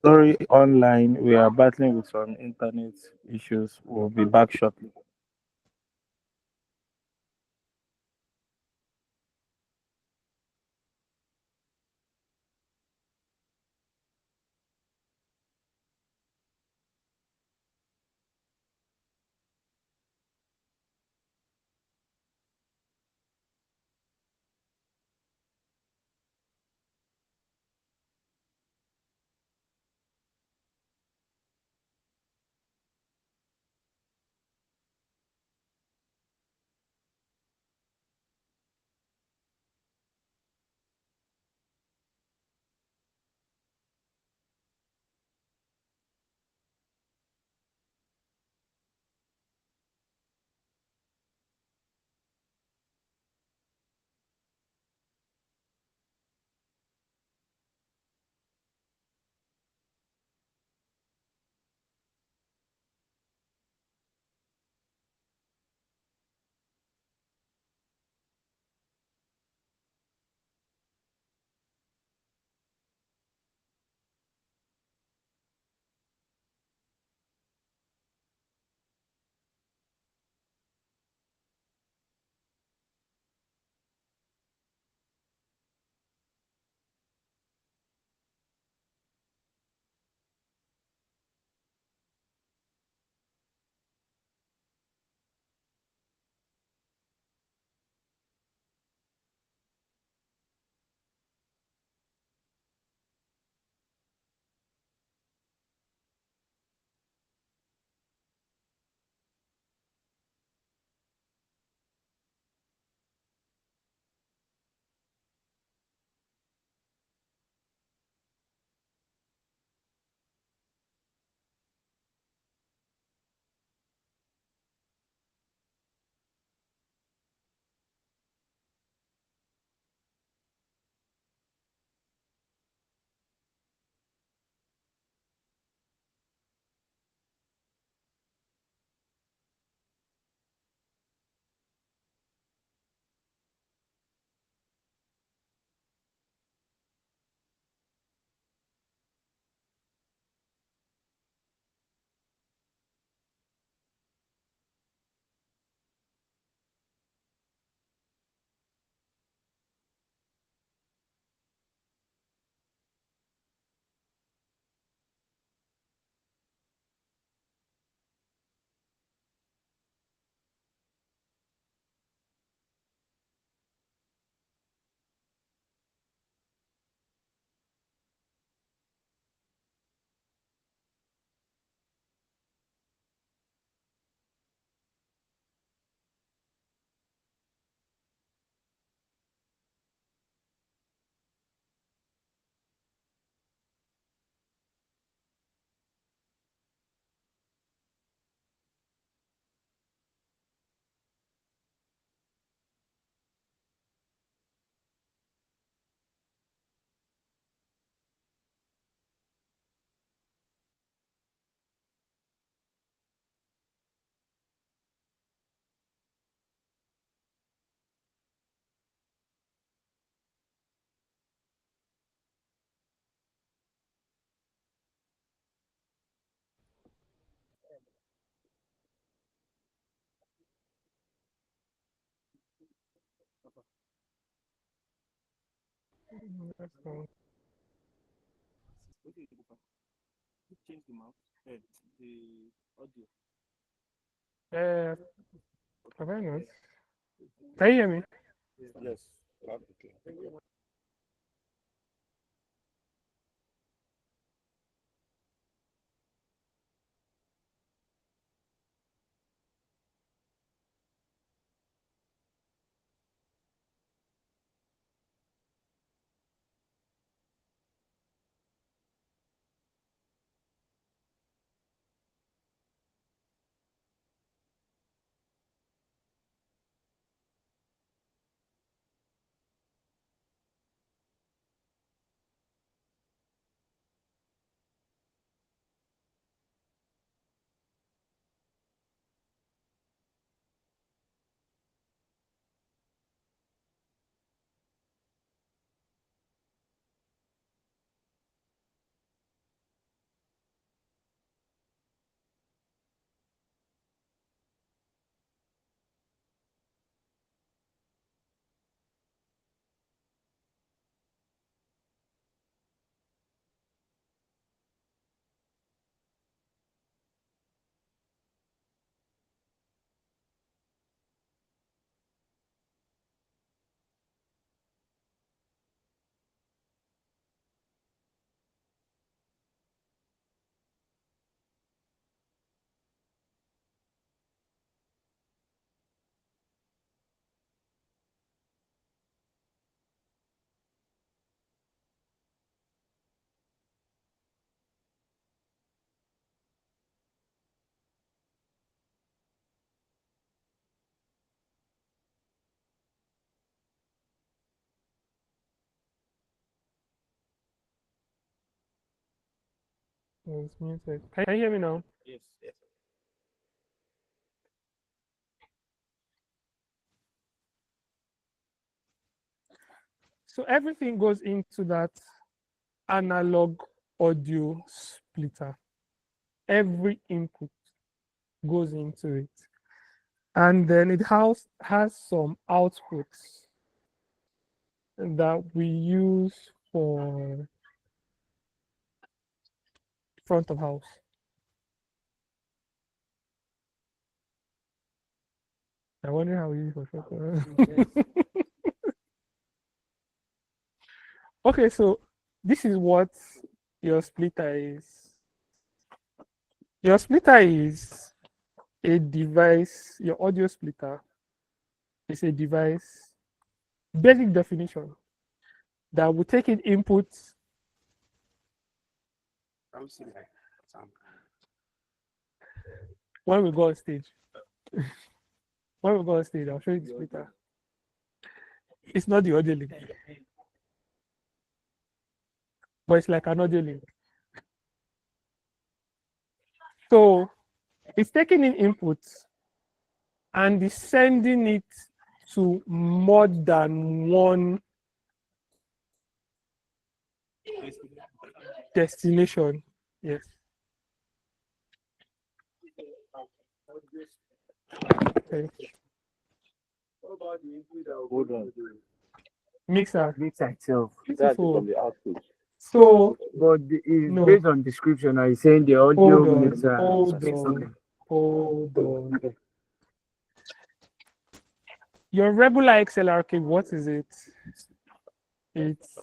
Sorry, online. We are battling with some internet issues. We'll be back shortly. That's all. Change the mouse, the audio. Uh, have I not? Can you hear me? Yes. Loud and clear. It's muted. Can you hear me now? Yes. Yes. So everything goes into that analog audio splitter. Every input goes into it. And then it has some outputs that we use for front of house. I wonder how we use it for front of house. Okay, so this is what your splitter is. Your splitter is a device, your audio splitter is a device, basic definition, that will take in inputs. When we go on stage, when we go on stage, I'll show you the splitter. It's not the audio link, but it's like an audio link. So it's taking in inputs and is sending it to more than one destination. Yes. Okay. Hold on. Mixer. Mixer itself. That's So- from the output. So But it's No. based on description. Are you saying the audio hold on, mixer? hold Okay. on, hold on. Your regular XLR cable, what is it? It's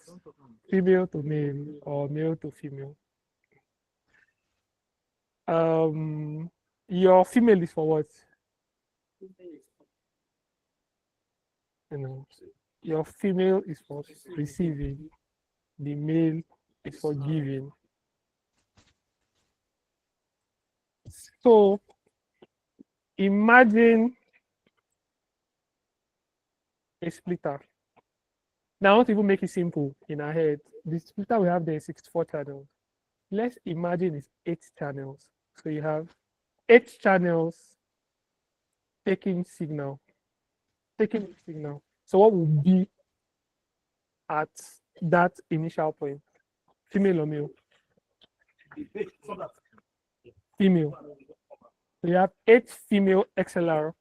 female to male or male to female. Your female is for what? You know, your female is for receiving, the male is for giving. So imagine a splitter. Now I want to even make it simple in our head. The splitter we have there is 64 channels. Let's imagine it's 8 channels. So you have 8 channels taking signal. So what will be at that initial point? Female or male? Female. So you have 8 female XLR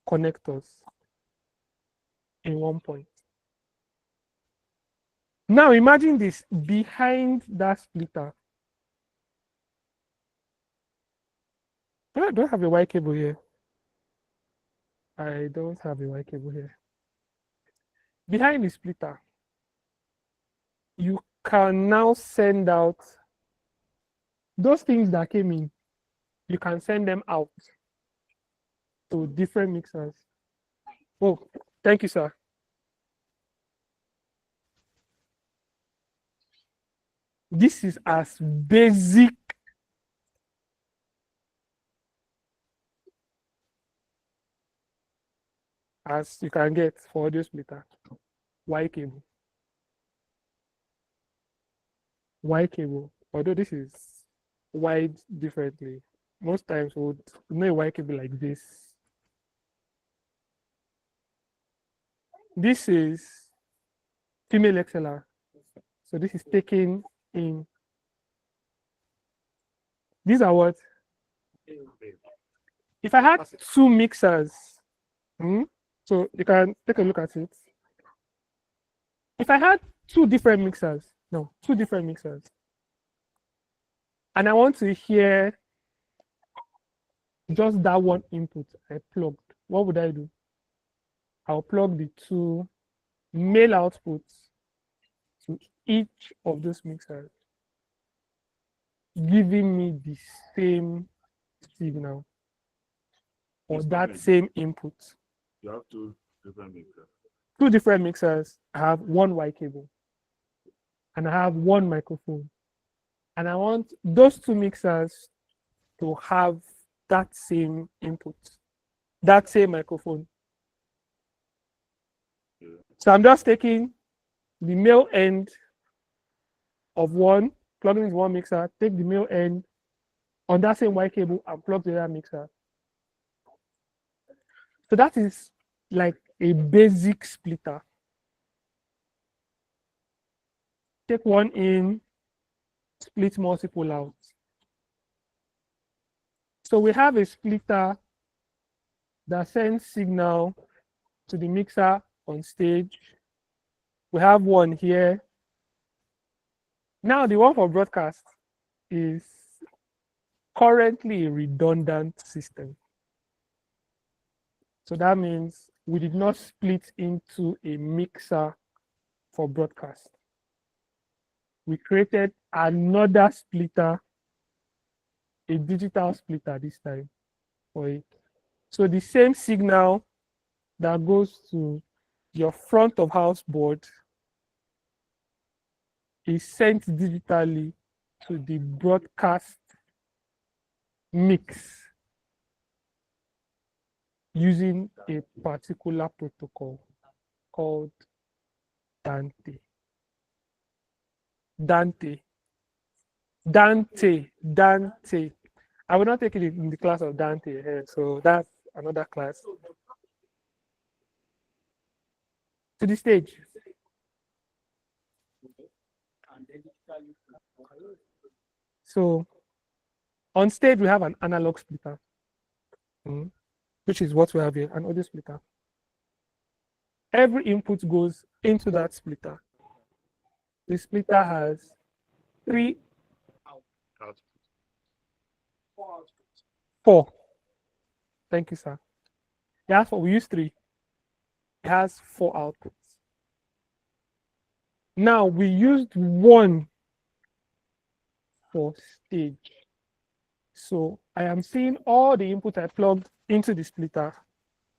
connectors in one point. Now imagine this, behind that splitter. I don't have a white cable here. I don't have a white cable here. Behind the splitter, you can now send out those things that came in. You can send them out to different mixers. Oh, thank you, sir. This is as basic as you can get for audio splitter. Y cable. Y cable. Although this is wired differently. Most times we would know a Y cable like this. This is female XLR. So this is taken in. These are what? If I had 2 mixers, so you can take a look at it. If I had 2 different mixers, and I want to hear just that one input I plugged, what would I do? I'll plug the 2 male outputs to each of those mixers, giving me the same signal or that same input. You have 2 different mixers. 2 different mixers. I have 1 Y cable and I have 1 microphone, and I want those 2 mixers to have that same input, that same microphone. So I'm just taking the male end of one plug in one mixer, take the male end on that same white cable and plug the other mixer. So that is like a basic splitter. Take one in, split multiple out. So we have a splitter that sends signal to the mixer on stage. We have one here. Now the one for broadcast is currently a redundant system. So that means we did not split into a mixer for broadcast. We created another splitter, a digital splitter this time for it. So the same signal that goes to your front of house board is sent digitally to the broadcast mix using a particular protocol called Dante. I will not take it in the class of Dante here, so that's another class. To the stage. So on stage we have an analog splitter, which is what we have here, an audio splitter. Every input goes into that splitter. The splitter has 4. Thank you, sir. It has 4. We use 3. It has 4 outputs. Now we used 1 for stage. So I am seeing all the inputs I plugged into the splitter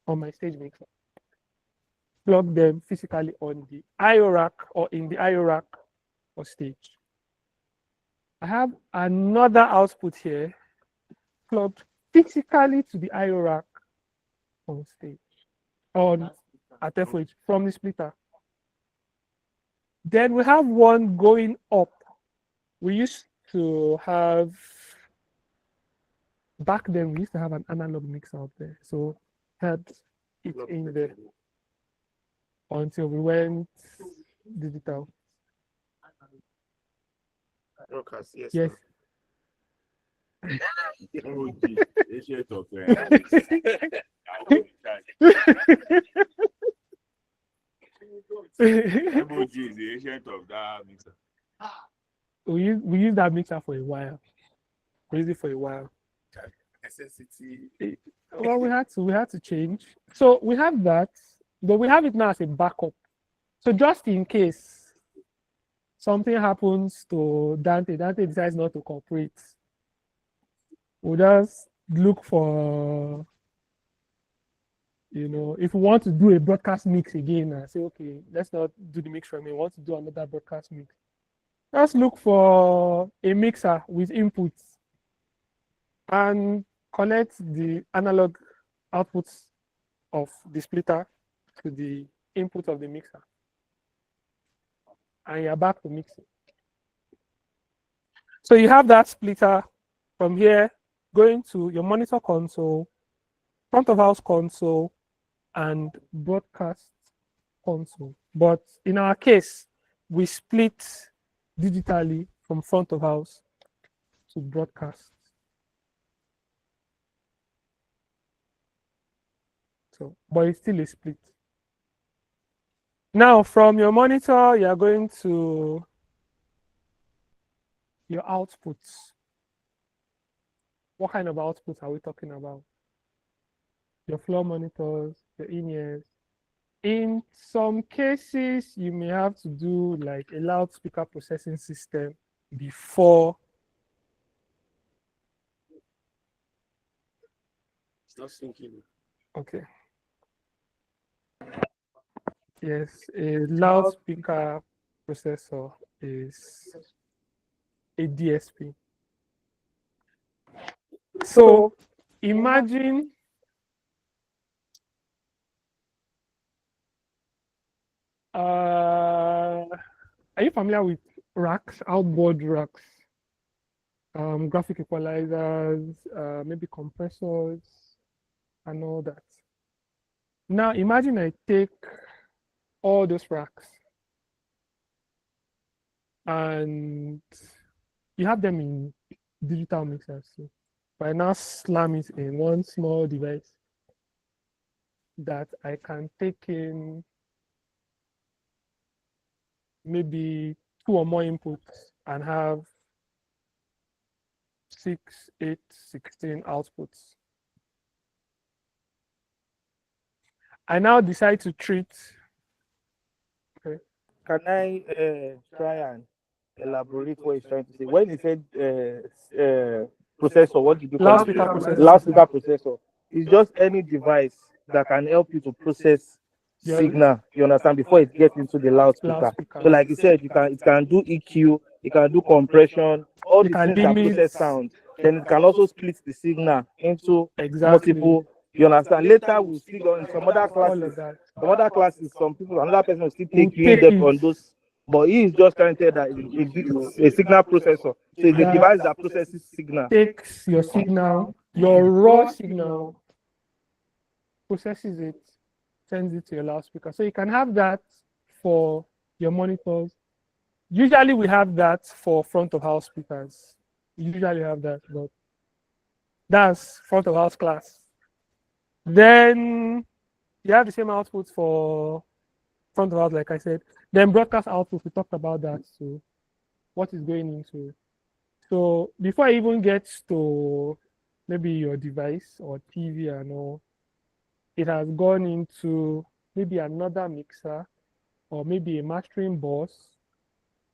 on my stage mixer. Plug them physically on the I/O rack or in the I/O rack or stage. I have another output here plugged physically to the I/O rack on stage, on at FOH from the splitter. Then we have one going up. We used to have, back then we used to have an analog mixer out there. So had it in there until we went digital. Broadcast, yes. Yes. Emoji is the agent of that mixer. We used that mixer for a while. We used it for a while. SSCT. Well, we had to change. So we have that, but we have it now as a backup. So just in case something happens to Dante decides not to cooperate, we'll just look for, if we want to do a broadcast mix again, I say, okay, let's not do the mix from here. We want to do another broadcast mix. Let's look for a mixer with inputs and connect the analog outputs of the splitter to the input of the mixer. And you're back to mixing. So you have that splitter from here going to your monitor console, front of house console, and broadcast console. But in our case, we split digitally from front of house to broadcast. So, but it's still a split. Now, from your monitor, you are going to your outputs. What kind of outputs are we talking about? Your floor monitors, your in-ears. In some cases, you may have to do like a loudspeaker processing system before. It's not syncing. Okay. Yes, a loudspeaker processor is a DSP. So imagine are you familiar with racks, outboard racks? graphic equalizers, maybe compressors, and all that. Now imagine I take all those racks and you have them in digital mixers. So I now slam it in one small device that I can take in maybe 2 or more inputs and have 6, 8, 16 outputs. I now decide to treat. Okay. Can I try and elaborate what he's trying to say? When he said processor, what did you call Loudspeaker it? processor. Loudspeaker processor. It's just any device that can help you to process Yeah. signal. You understand? Before it gets into the loudspeaker. So, like you said, it can do EQ, it can do compression, all You these can things that dim it. process sound. Then it can also split the signal into Exactly. multiple. You understand? Later we'll see on some other All classes. of that. Some other classes, some people, another person will still We'll take you in take depth it. on those. But he is just trying to tell that it's a signal processor. So it's a device that processes signal. Takes your signal, your raw signal, processes it, sends it to your loudspeaker. So you can have that for your monitors. Usually we have that for front of house speakers. We usually have that, but that's front of house class. Then you have the same outputs for front of house, like I said. Then broadcast output, we talked about that. So what is going into. So before I even get to maybe your device or TV and all, it has gone into maybe another mixer or maybe a mastering bus,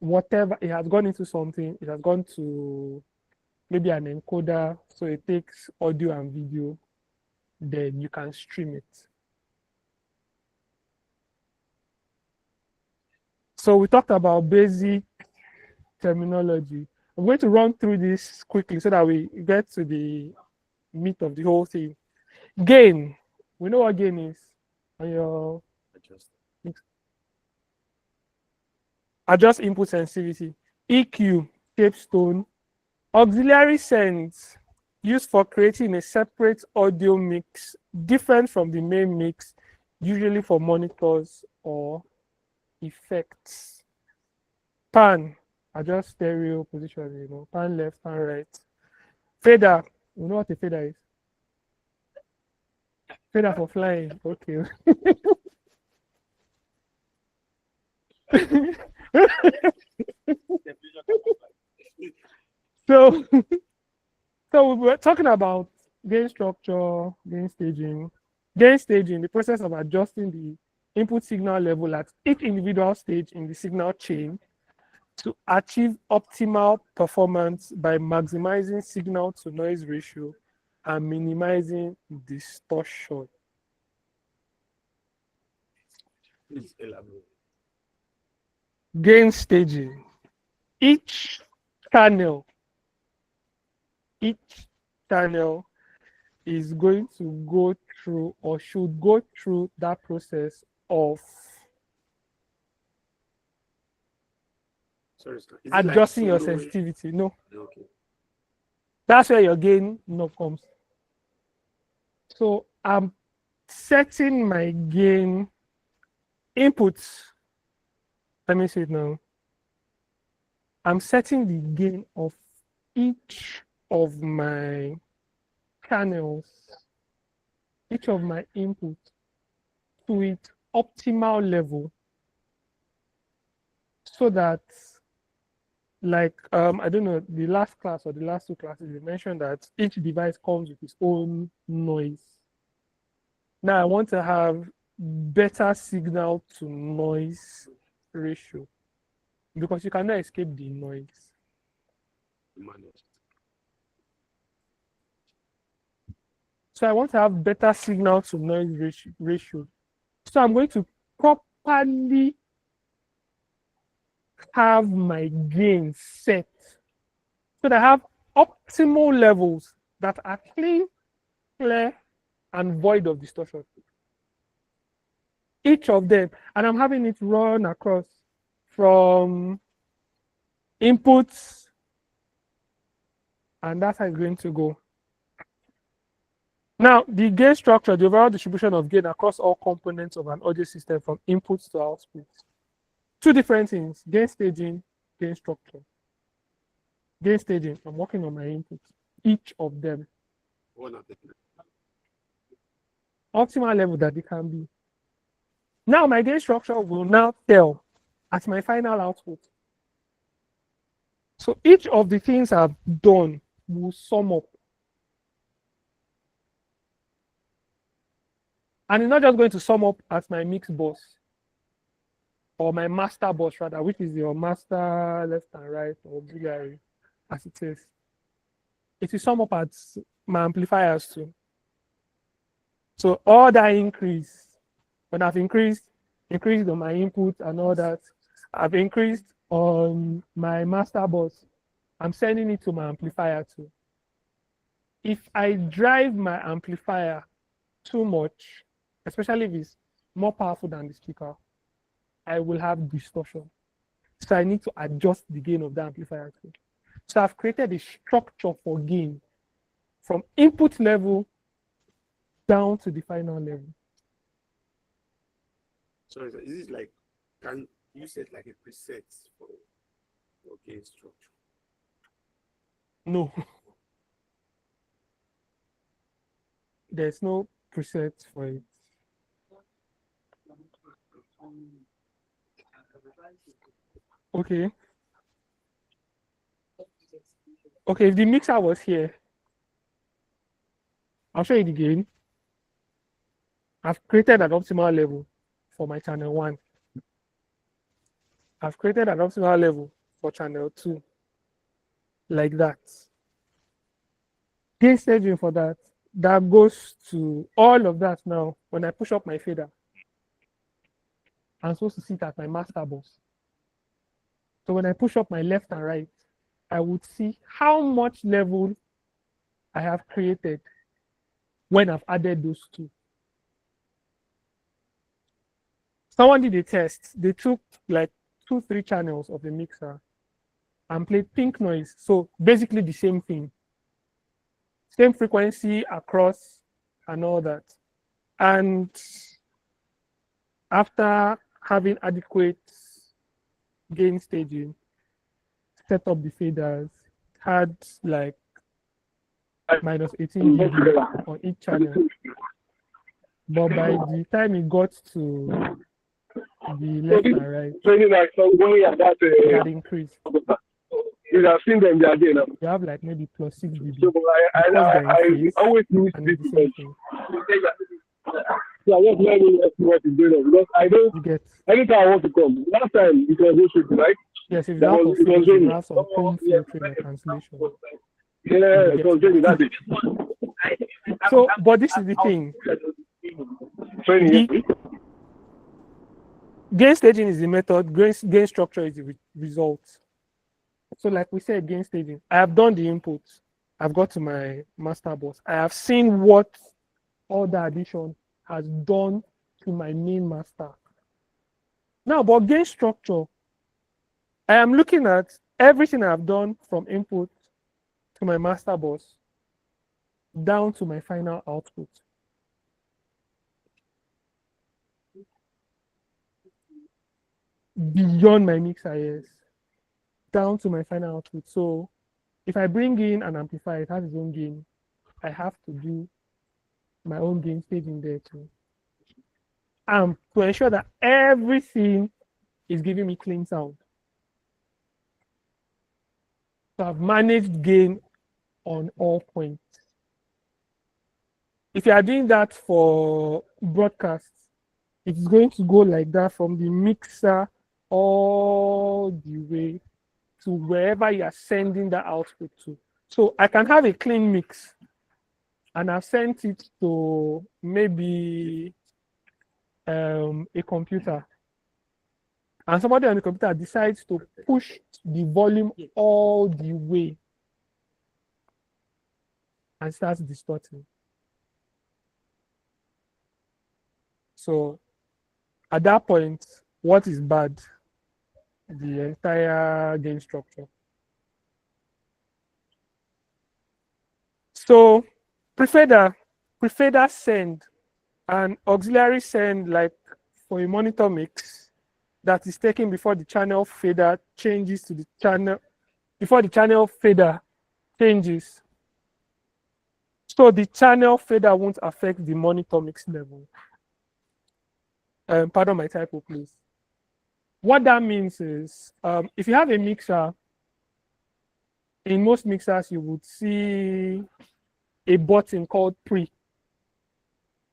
whatever. It has gone into something. It has gone to maybe an encoder, so it takes audio and video, then you can stream it. So we talked about basic terminology. I'm going to run through this quickly so that we get to the meat of the whole thing. Gain. We know what gain is. On your adjust input sensitivity. EQ, capstone. Auxiliary sense, used for creating a separate audio mix different from the main mix, usually for monitors or effects. Pan, adjust stereo position, you know, pan left, pan right. Fader, you know what a fader is? Fader for flying, okay. So we were talking about gain structure, gain staging. Gain staging, the process of adjusting the input signal level at each individual stage in the signal chain to achieve optimal performance by maximizing signal to noise ratio and minimizing distortion. Please elaborate. Gain staging. Each channel is going to go through or should go through that process of adjusting your sensitivity. No. Okay. That's where your gain knob comes. So I'm setting my gain inputs. Let me see it now. I'm setting the gain of each of my channels, each of my inputs to its optimal level so that, like, I don't know, the last class or the last 2 classes, they mentioned that each device comes with its own noise. Now I want to have better signal to noise ratio because you cannot escape the noise. So I want to have better signal to noise ratio. So I'm going to properly have my gain set so that I have optimal levels that are clean, clear, and void of distortion. Each of them, and I'm having it run across from inputs And that's how it's going to go. Now, the gain structure, the overall distribution of gain across all components of an audio system from inputs to output. Two different things, gain staging, gain structure. Gain staging, I'm working on my inputs, each of them. Optimal level that it can be. Now, my gain structure will now tell at my final output. So each of the things I've done will sum up. And it's not just going to sum up as my mix bus or my master bus rather, which is your master left and right or auxiliary as it is. It will sum up as my amplifiers too. So all that increase, when I've increased on my input and all that, I've increased on my master bus, I'm sending it to my amplifier too. If I drive my amplifier too much, especially if it's more powerful than the speaker, I will have distortion. So I need to adjust the gain of the amplifier too. So I've created a structure for gain from input level down to the final level. So is it like, can you set like a preset for gain structure? No. There's no preset for it. Okay. Okay, if the mixer was here, I'll show you the gain. I've created an optimal level for my channel 1. I've created an optimal level for channel 2. Like that. Gain staging for that. That goes to all of that now. When I push up my fader, I'm supposed to sit at my master bus. So when I push up my left and right, I would see how much level I have created when I've added those two. Someone did a test. They took like 2-3 channels of the mixer and played pink noise. So basically the same thing. Same frequency across and all that. And after having adequate gain staging, set up the faders, had like minus 18 dB on each channel. But by the time it got to the left and right, it had increased. You have seen them, they are there now. You have like maybe plus 6 dB. So I always use and this it's the same thing. So I just learning what is going on because I don't. You get, Anytime I want to come, last time it was no shooting, right? yes, if you That have was- to it was you raining. have some home filtering or cancellation. Yeah, it was raining that day. So, but this is the thing. Training. The gain staging is the method, gain structure is the result. So like we said, gain staging, I have done the input. I've got to my master bus. I have seen what all the addition has done to my main master. Now, about gain structure, I am looking at everything I've done from input to my master bus down to my final output. Beyond my mixer, yes, down to my final output. So if I bring in an amplifier, it has its own gain. I have to do my own gain staging there too. To ensure that everything is giving me clean sound. So I've managed gain on all points. If you are doing that for broadcasts, it's going to go like that from the mixer all the way to wherever you are sending the output to. So I can have a clean mix and I've sent it to maybe a computer. And somebody on the computer decides to push the volume all the way and starts distorting. So at that point, what is bad? The entire gain structure. So prefader send and auxiliary send, like for a monitor mix that is taken before the channel fader changes to the channel, before the channel fader changes. So the channel fader won't affect the monitor mix level. Pardon my typo, please. What that means is, if you have a mixer, in most mixers, you would see a button called pre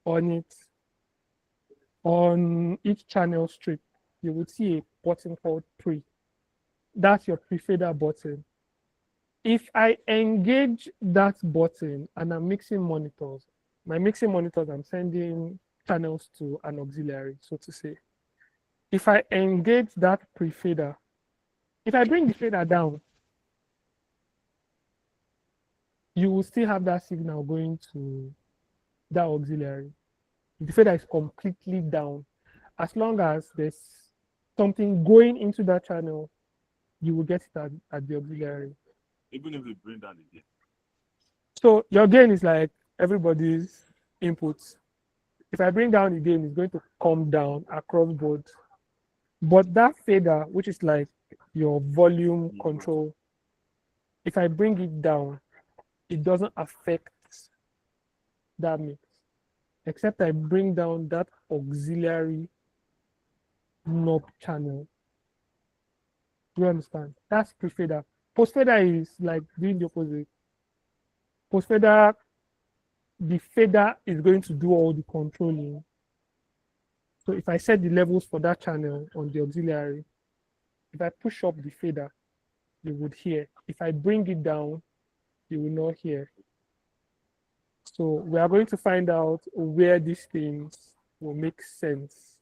on it. On each channel strip, you would see a button called pre. That's your prefader button. If I engage that button and I'm mixing monitors, my mixing monitors, I'm sending channels to an auxiliary, so to say. If I engage that prefader, if I bring the fader down, you will still have that signal going to that auxiliary. The fader is completely down. As long as there's something going into that channel, you will get it at the auxiliary. Even if you bring down the gain. So your gain is like everybody's inputs. If I bring down the gain, it's going to come down across board. But that fader, which is like your volume control, if I bring it down, it doesn't affect that mix, except I bring down that auxiliary knob channel. Do you understand? That's prefader. Postfader is like doing the opposite. Postfader, the fader is going to do all the controlling. So if I set the levels for that channel on the auxiliary, if I push up the fader, you would hear. If I bring it down, you will not hear. So we are going to find out where these things will make sense.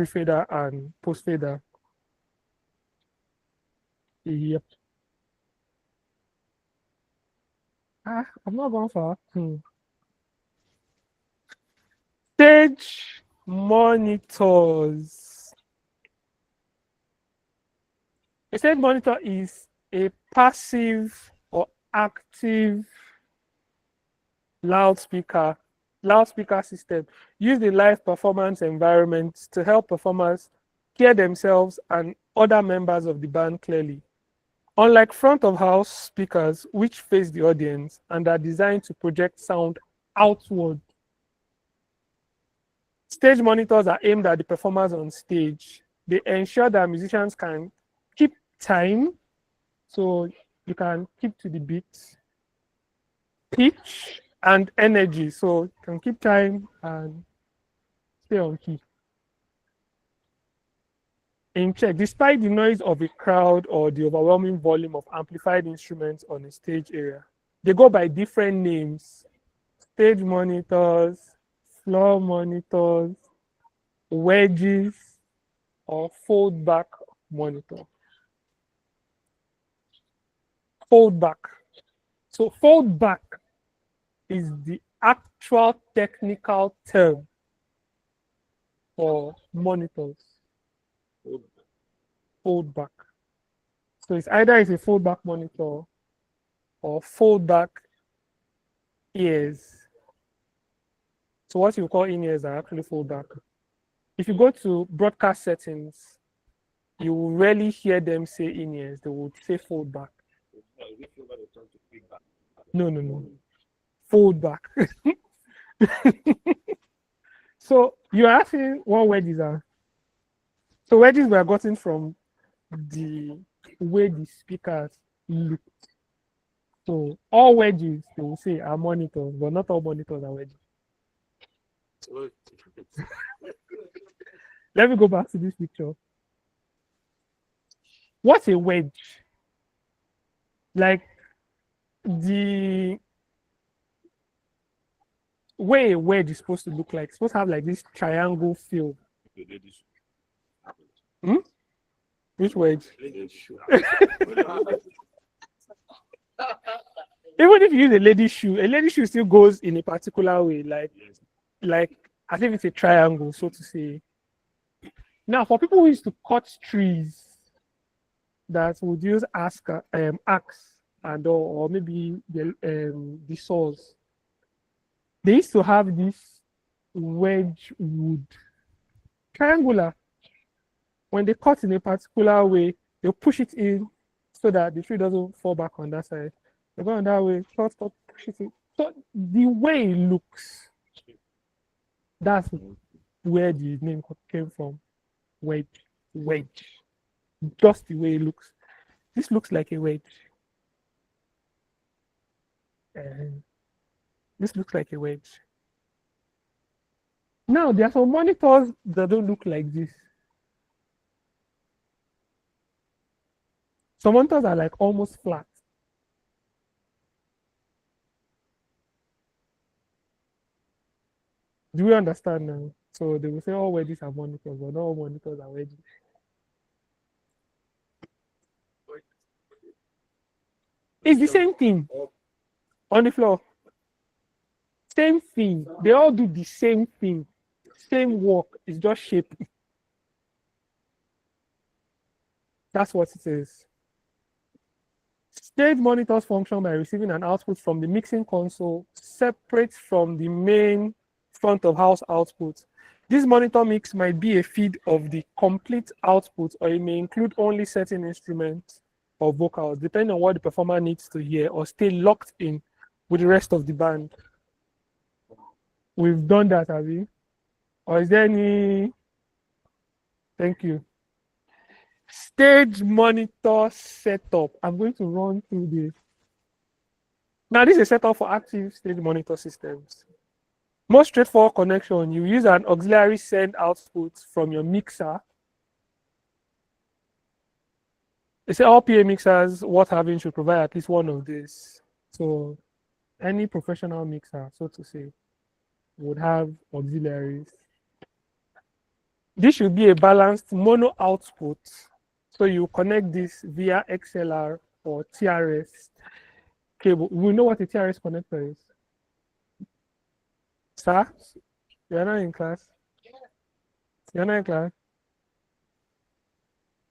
Prefader and postfader. Yep. I'm not going far. Stage monitors. A stage monitor is a passive or active loudspeaker system used in live performance environments to help performers hear themselves and other members of the band clearly. Unlike front of house speakers, which face the audience and are designed to project sound outward, stage monitors are aimed at the performers on stage. They ensure that musicians can keep time, so you can keep to the beat, pitch, and energy, so you can keep time and stay on key. In check, despite the noise of a crowd or the overwhelming volume of amplified instruments on a stage area. They go by different names: stage monitors, floor monitors, wedges, or fold back monitor. Fold back. So fold back is the actual technical term for monitors. Fold back. So it's either a fold back monitor or fold back ears. So what you call in-ears are actually fold back. If you go to broadcast settings, you will rarely hear them say in-ears. They will say fold back. No. Fold back. So you're asking what wedges are. So wedges were gotten from the way the speakers looked. So all wedges, they will say, are monitors, but not all monitors are wedges. Let me go back to this picture. What's a wedge? Like the way a wedge is supposed to look like, it's supposed to have like this triangle feel. Which wedge? Even if you use a lady's shoe still goes in a particular way, like as if it's a triangle, so to say. Now, for people who used to cut trees that would use axe, and or maybe the saws. They used to have this wedge wood, triangular. When they cut in a particular way, they'll push it in so that the tree doesn't fall back on that side. They go on that way, cut, push it in. So the way it looks, that's where the name came from. Wedge. Just the way it looks. This looks like a wedge. And this looks like a wedge. Now, there are some monitors that don't look like this. Some monitors are like almost flat. Do we understand now? So they will say all wedges are monitors, but not all monitors are wedges. It's the same thing on the floor. Same thing. They all do the same thing. Same work. It's just shape. That's what it is. Stage monitors function by receiving an output from the mixing console separate from the main front of house output. This monitor mix might be a feed of the complete output, or it may include only certain instruments or vocals, depending on what the performer needs to hear or stay locked in with the rest of the band. We've done that, have we? Or is there any? Thank you. Stage monitor setup. I'm going to run through this. Now, this is a setup for active stage monitor systems. Most straightforward connection, you use an auxiliary send output from your mixer. They say all PA mixers worth having should provide at least one of these. So any professional mixer, so to say, would have auxiliaries. This should be a balanced mono output. So you connect this via XLR or TRS cable. We know what a TRS connector is. Sir, you're not in class. You're not in class.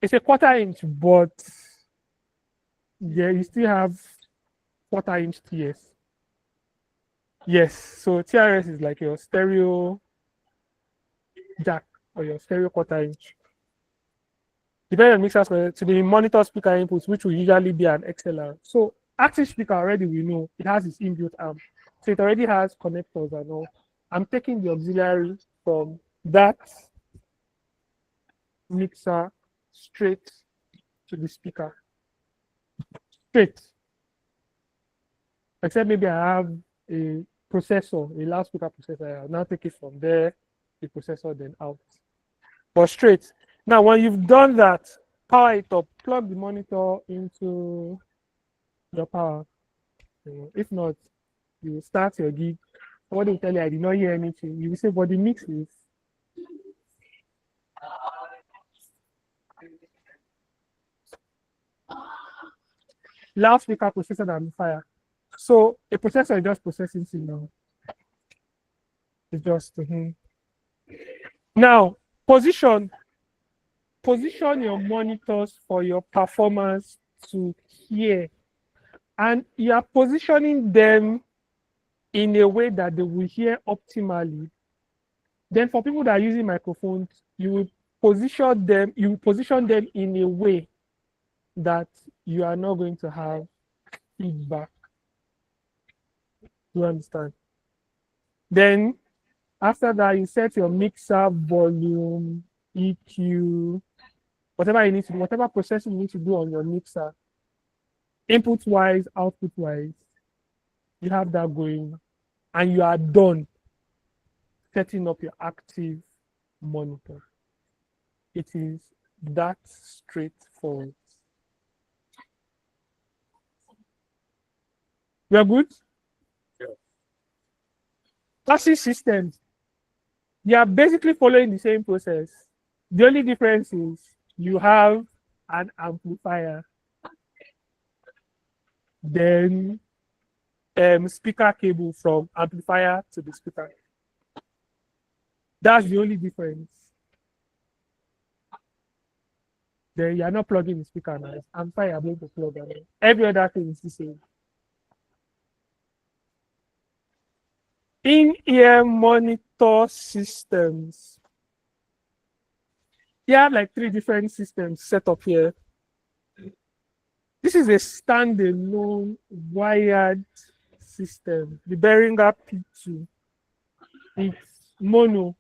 It's a 1/4 inch, but yeah, you still have 1/4 inch TS. Yes, so TRS is like your stereo jack or your stereo 1/4 inch. Depending on mixers, to the monitor speaker inputs, which will usually be an XLR. So active speaker already we know it has its inbuilt amp. So it already has connectors and all. I'm taking the auxiliary from that mixer straight to the speaker. Straight. Except maybe I have a processor, a loudspeaker processor. I'll now take it from there, the processor, then out. But straight. Now, when you've done that, power it up, plug the monitor into your power. If not, you will start your gig. Somebody will tell you, I did not hear anything. You will say, but the mix is. Loudspeaker, processor, and amplifier. So a processor is just processing signal. It's just. Now, position your monitors for your performance to hear. And you are positioning them in a way that they will hear optimally. Then for people that are using microphones, you will position them in a way that you are not going to have feedback. You understand? Then after that, you set your mixer volume, EQ, whatever you need to do, whatever processing you need to do on your mixer, input wise, output wise, you have that going, and you are done setting up your active monitor. It is that straightforward. We are good? Yeah. Passive systems, they are basically following the same process. The only difference is you have an amplifier, then speaker cable from amplifier to the speaker. That's the only difference. then you're not plugging the speaker now. It's amplifier, I'm going to plug in. Every other thing is the same. In-ear monitor systems. You have like 3 different systems set up here. This is a standalone wired system, the Behringer P2. It's mono.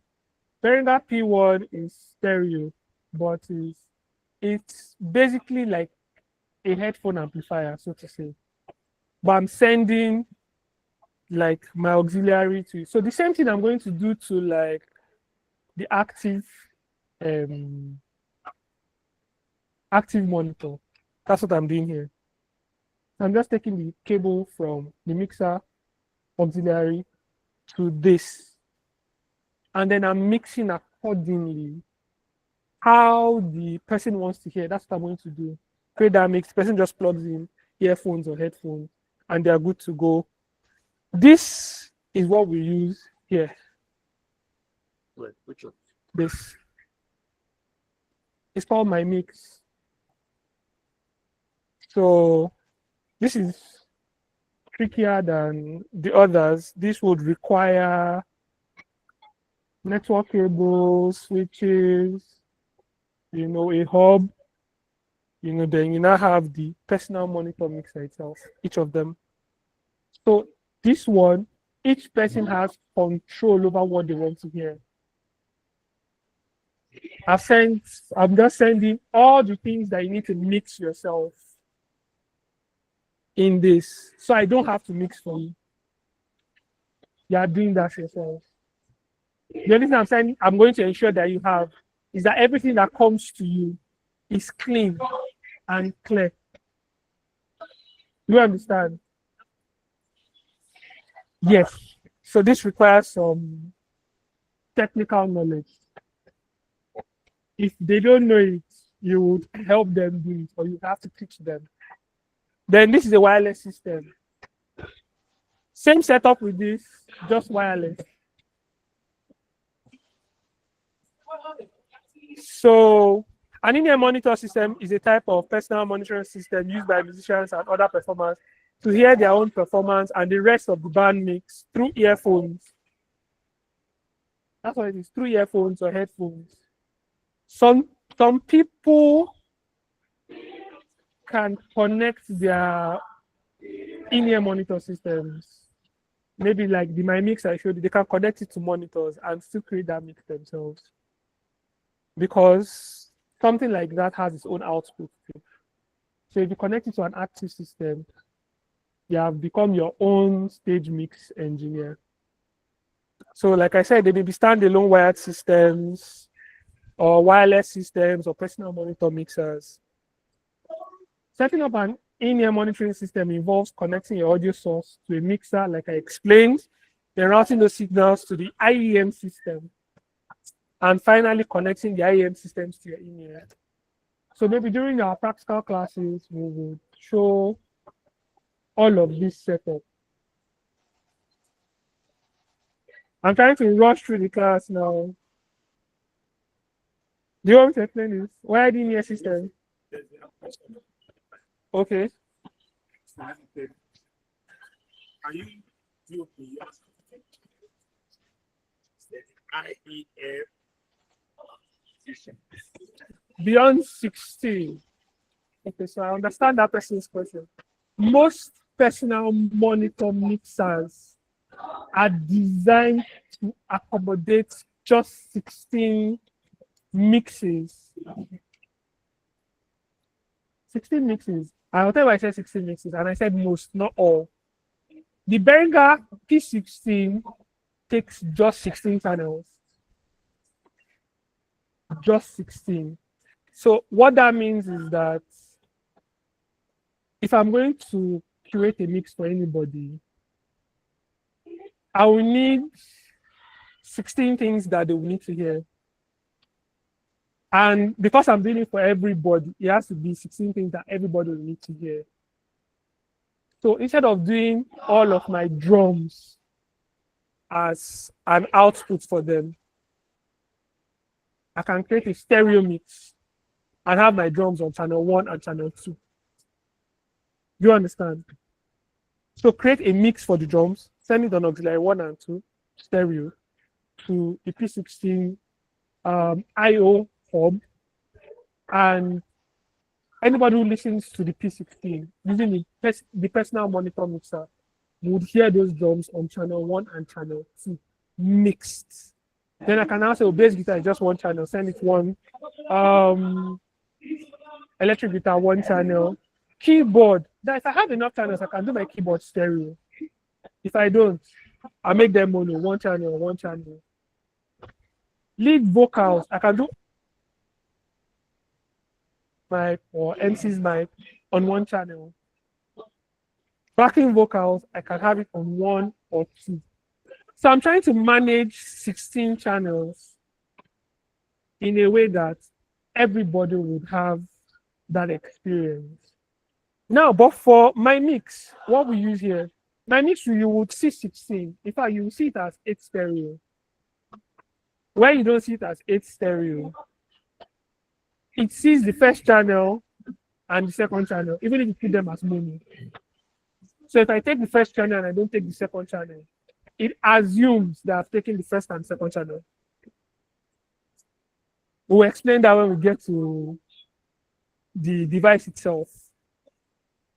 Behringer P1 is stereo, but it's basically like a headphone amplifier, so to say. But I'm sending like my auxiliary to it. So the same thing I'm going to do to like the active monitor. That's what I'm doing here. I'm just taking the cable from the mixer auxiliary to this. And then I'm mixing accordingly how the person wants to hear. That's what I'm going to do. Create that mix. The person just plugs in earphones or headphones and they're good to go. This is what we use here. Wait, which one? This. It's called my mix. So this is trickier than the others. This would require network cables, switches, a hub, then you now have the personal monitor mixer itself, each of them. So this one, each person has control over what they want to hear. I'm just sending all the things that you need to mix yourself in this. So I don't have to mix for you. You are doing that yourself. The only thing I'm saying I'm going to ensure that you have is that everything that comes to you is clean and clear. You understand? Yes. So this requires some technical knowledge. If they don't know it, you would help them do it, or you have to teach them. Then this is a wireless system. Same setup with this, just wireless. So an in-ear monitor system is a type of personal monitoring system used by musicians and other performers to hear their own performance and the rest of the band mix through earphones. That's what it is, through earphones or headphones. Some people can connect their in-ear monitor systems. Maybe like the My Mix I showed you, they can connect it to monitors and still create that mix themselves. Because something like that has its own output too. So if you connect it to an active system, you have become your own stage mix engineer. So like I said, they may be standalone wired systems or wireless systems or personal monitor mixers. Setting up an in-ear monitoring system involves connecting your audio source to a mixer, like I explained, then routing those signals to the IEM system, and finally connecting the IEM systems to your in-ear. So maybe during our practical classes, we would show all of this setup. I'm trying to rush through the class now. Do you want me to explain this? Why the in-ear system? Okay. Are you do IEM Beyond 16. Okay, so I understand that person's question. Most personal monitor mixers are designed to accommodate just 16 mixes. 16 mixes. I will tell you I said 16 mixes, and I said most, not all. The Behringer P16 takes just 16 channels. Just 16. So what that means is that if I'm going to curate a mix for anybody, I will need 16 things that they will need to hear. And because I'm doing it for everybody, it has to be 16 things that everybody will need to hear. So instead of doing all of my drums as an output for them, I can create a stereo mix and have my drums on channel 1 and channel 2. Do you understand? So create a mix for the drums, send it on auxiliary 1 and 2, stereo, to the P16 IO hub, and anybody who listens to the P16 using the personal monitor mixer would hear those drums on channel 1 and channel 2 mixed. Then I can now say, oh, bass guitar is just one channel, send it one. Electric guitar, one channel. Keyboard, that if I have enough channels, I can do my keyboard stereo. If I don't, I make them mono, one channel, one channel. Lead vocals, I can do mic or MC's mic on one channel. Backing vocals, I can have it on 1 or 2. So I'm trying to manage 16 channels in a way that everybody would have that experience. Now, but for my mix, what we use here, my mix, you would see 16. In fact, you will see it as 8 stereo. Where you don't see it as 8 stereo, it sees the first channel and the second channel, even if you put them as mono. So if I take the first channel and I don't take the second channel, it assumes that I've taken the first and second channel. We'll explain that when we get to the device itself.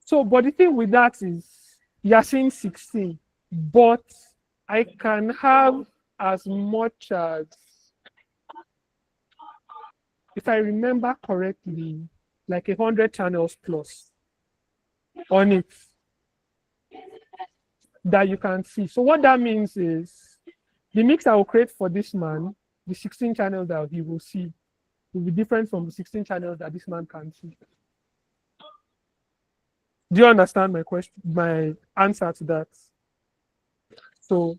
So, but the thing with that is, you're seeing 16, but I can have as much as, if I remember correctly, like 100 channels plus on it that you can see. So what that means is the mix I will create for this man, the 16 channels that he will see, will be different from the 16 channels that this man can see. Do you understand my question, my answer to that? So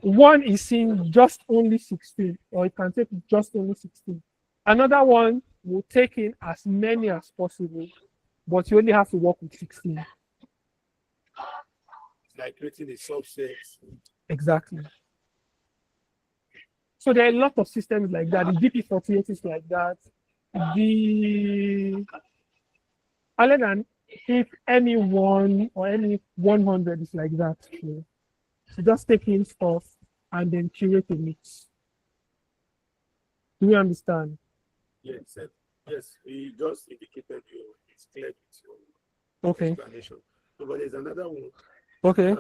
one is seeing just only 16, or it can take just only 16. Another one will take in as many as possible, but you only have to work with 16. Like creating a subset. Exactly. So there are a lot of systems like that. The DP48 is like that. The other than if any one or any 100 is like that. So just take in stuff and then curate a mix. Do you understand? Yes, sir. Yes, we just indicated you. It's clear with your Okay. explanation. So, but there's another one. Okay.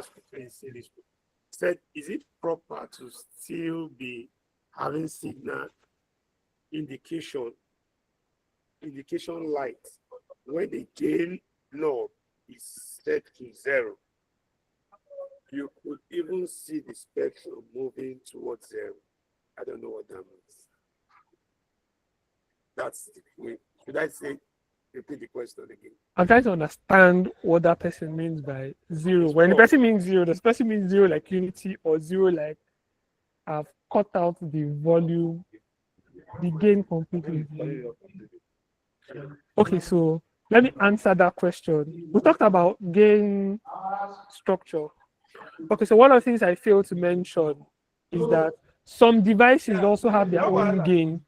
Said, is it proper to still be having signal indication light when the gain knob is set to 0? You could even see the spectrum moving towards 0. I don't know what that means. That's the way. Should I say, repeat the question again? I'm trying to understand what that person means by 0. When the person means 0, does the person mean 0 like unity, or 0 like I've cut out the volume, the gain completely? Okay, so let me answer that question. We talked about gain structure. Okay, so one of the things I failed to mention is that some devices also have their own gain.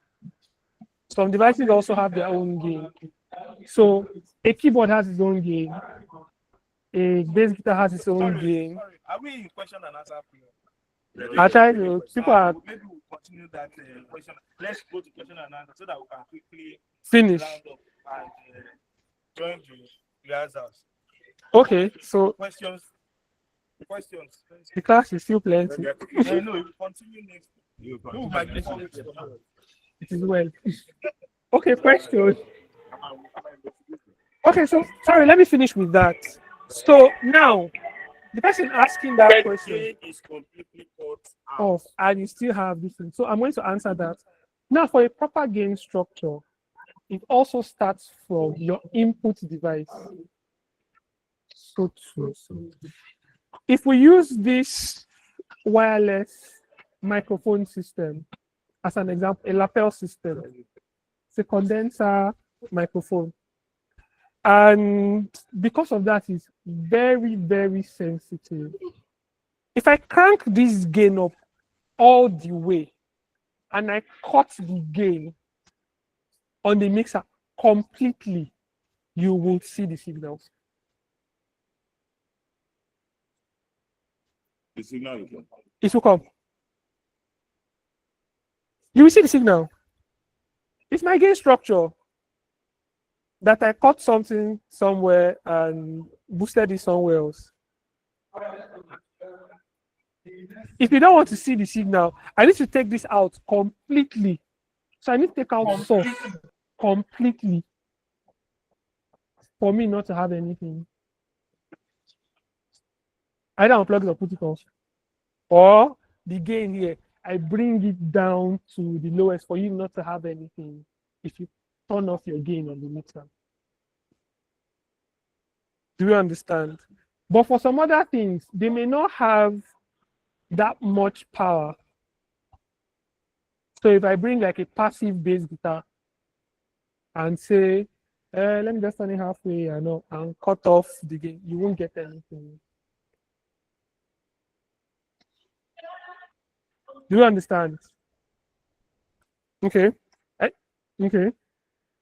Some devices also have their own gain. So a keyboard has its own gain. A bass guitar has its own gain. Sorry, are we in question and answer period? I try to, people are Maybe we'll continue that question. Let's go to question and answer so that we can quickly finished. round up and join the rehearsals. Okay, so Questions. the class is still plenty. No, we'll continue next. Who might be following? It is well. Okay, question. Okay, so sorry, let me finish with that. So now, the person asking that question Gain is completely cut out. off, and you still have this thing. So I'm going to answer that. Now, for a proper gain structure, it also starts from your input device. So if we use this wireless microphone system as an example, a lapel system, it's a condenser microphone. And because of that, it's very, very sensitive. If I crank this gain up all the way and I cut the gain on the mixer completely, you will see the signals. The signal is It will come. You will see the signal. It's my gain structure that I cut something somewhere and boosted it somewhere else. If you don't want to see the signal, I need to take this out completely. So I need to take out source completely for me not to have anything. Either unplug it or put it off. Or the gain here, I bring it down to the lowest for you not to have anything if you turn off your gain on the mixer. Do you understand? But for some other things, they may not have that much power. So if I bring like a passive bass guitar and say, let me just turn it halfway and cut off the gain, you won't get anything. Do you understand? Okay. Okay.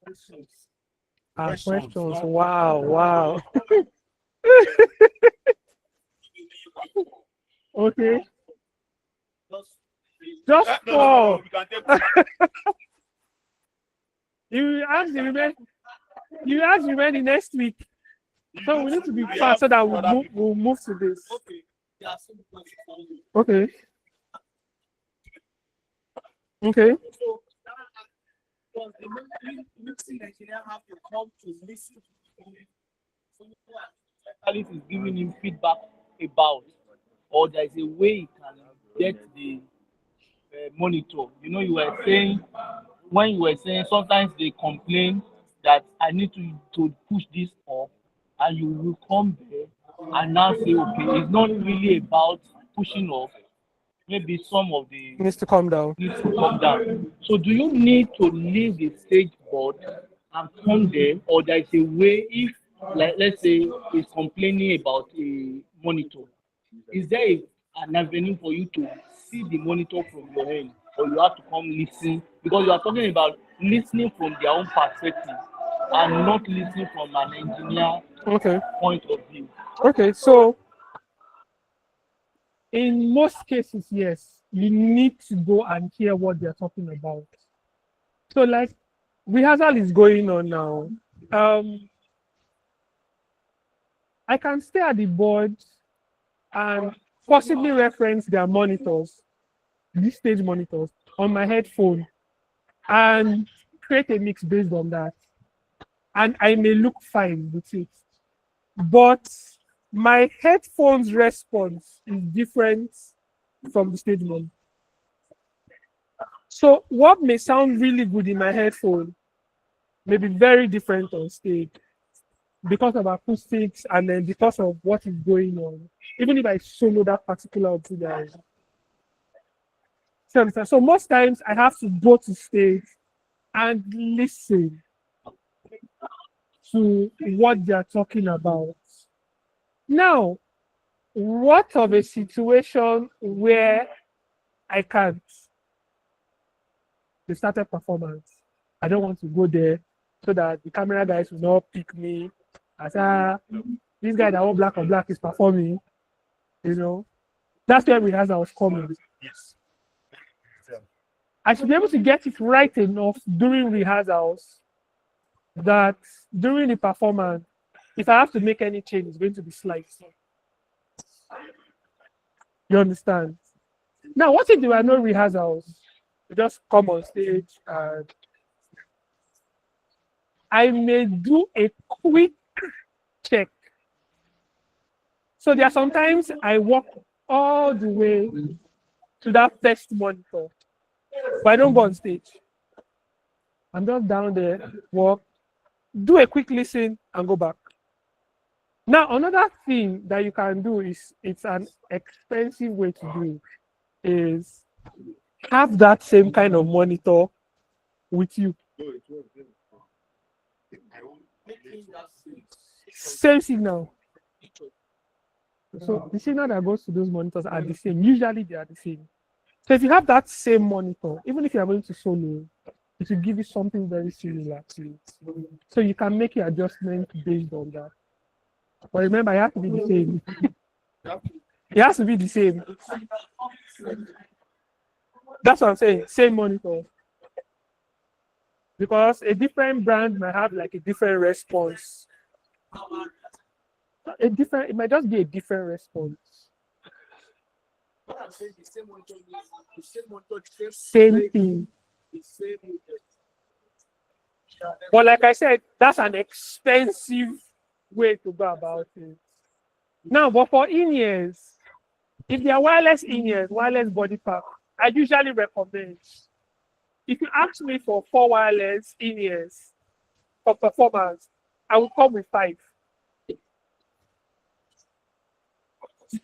Questions. Wow. Okay. Just four. You ask the remaining next week. So we need to be fast so that we'll move to this. Okay. Okay. Does the mixing engineer have to come to listen to specialist is giving him feedback about, or there is a way he can get the monitor? You know, you were saying sometimes they complain that I need to push this up, and you will come there and now say, okay, it's not really about pushing up. Maybe some of the Needs to come down. So do you need to leave the stage board and come there, or there is a way, if like let's say he's complaining about a monitor, is there an avenue for you to see the monitor from your end, or you have to come listen? Because you are talking about listening from their own perspective and not listening from an engineer point of view. Okay, so in most cases, yes, you need to go and hear what they're talking about. So like rehearsal is going on now. I can stay at the board and possibly reference their monitors, these stage monitors, on my headphone and create a mix based on that. And I may look fine with it. But my headphones response is different from the stage one. So what may sound really good in my headphone may be very different on stage because of acoustics and then because of what is going on, even if I solo that particular auxiliary. So most times I have to go to stage and listen to what they're talking about. Now, what of a situation where I can't? The started performance. I don't want to go there so that the camera guys will not pick me as this guy that wore black on black is performing. You know, that's where rehearsal was coming. Yes. I should be able to get it right enough during rehearsals that during the performance, if I have to make any change, it's going to be slight. You understand? Now, what if there were no rehearsals? You just come on stage and I may do a quick check. So there are sometimes I walk all the way to that first monitor, but I don't go on stage. I'm just down there, walk, do a quick listen, and go back. Now, another thing that you can do is, it's an expensive way to do it, is have that same kind of monitor with you. Same signal. So the signal that goes to those monitors are the same. Usually they are the same. So if you have that same monitor, even if you are going to solo, it will give you something very similar to it. So you can make your adjustment based on that. But remember, it has to be the same. It has to be the same. That's what I'm saying. Same monitor. Because a different brand might have like a different response. It might just be a different response. Same thing. But like I said, that's an expensive way to go about it. Now, but for in-ears, if they are wireless in-ears, wireless body pack, I usually recommend. If you ask me for 4 wireless in-ears for performance, I will come with 5.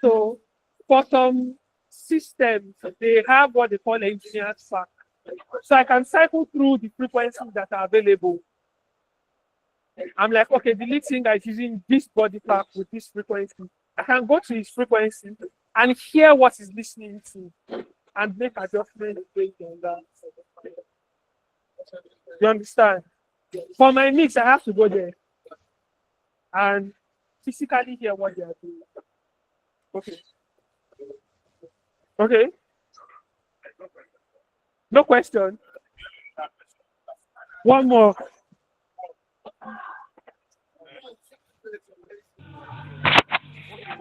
So for some systems, they have what they call engineer's pack. So I can cycle through the frequencies that are available. I'm like, okay, the lead singer is using this body pack with this frequency. I can go to his frequency and hear what he's listening to and make adjustments based on that. You understand? For my mix, I have to go there and physically hear what they are doing. Okay. Okay. No question. One more.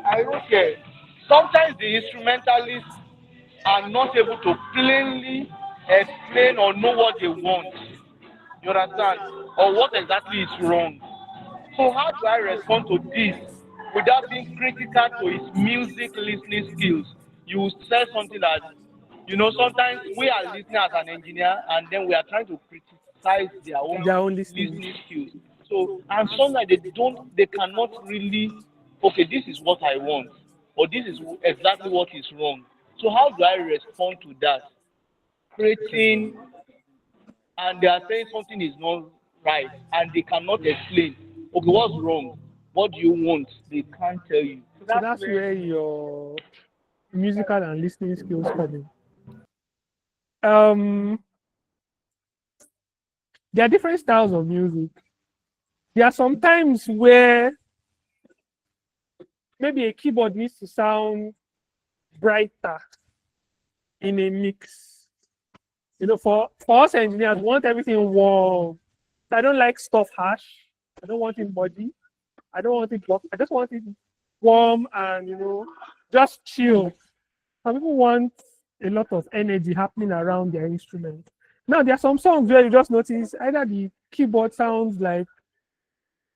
I don't care. Sometimes the instrumentalists are not able to plainly explain or know what they want. You understand? Or what exactly is wrong. So how do I respond to this without being critical to his music listening skills? You say something that, sometimes we are listening as an engineer and then we are trying to criticize their own listening skills. So, and sometimes they cannot really, okay, this is what I want, or this is exactly what is wrong. So how do I respond to that? Creating, and they are saying something is not right, and they cannot explain, okay, what's wrong? What do you want? They can't tell you. So that's where your musical and listening skills come in. There are different styles of music. There are some times where maybe a keyboard needs to sound brighter in a mix. For us engineers, we want everything warm. I don't like stuff harsh. I don't want it muddy. I don't want it rough. I just want it warm and, just chill. Some people want a lot of energy happening around their instrument. Now, there are some songs where you just notice either the keyboard sounds like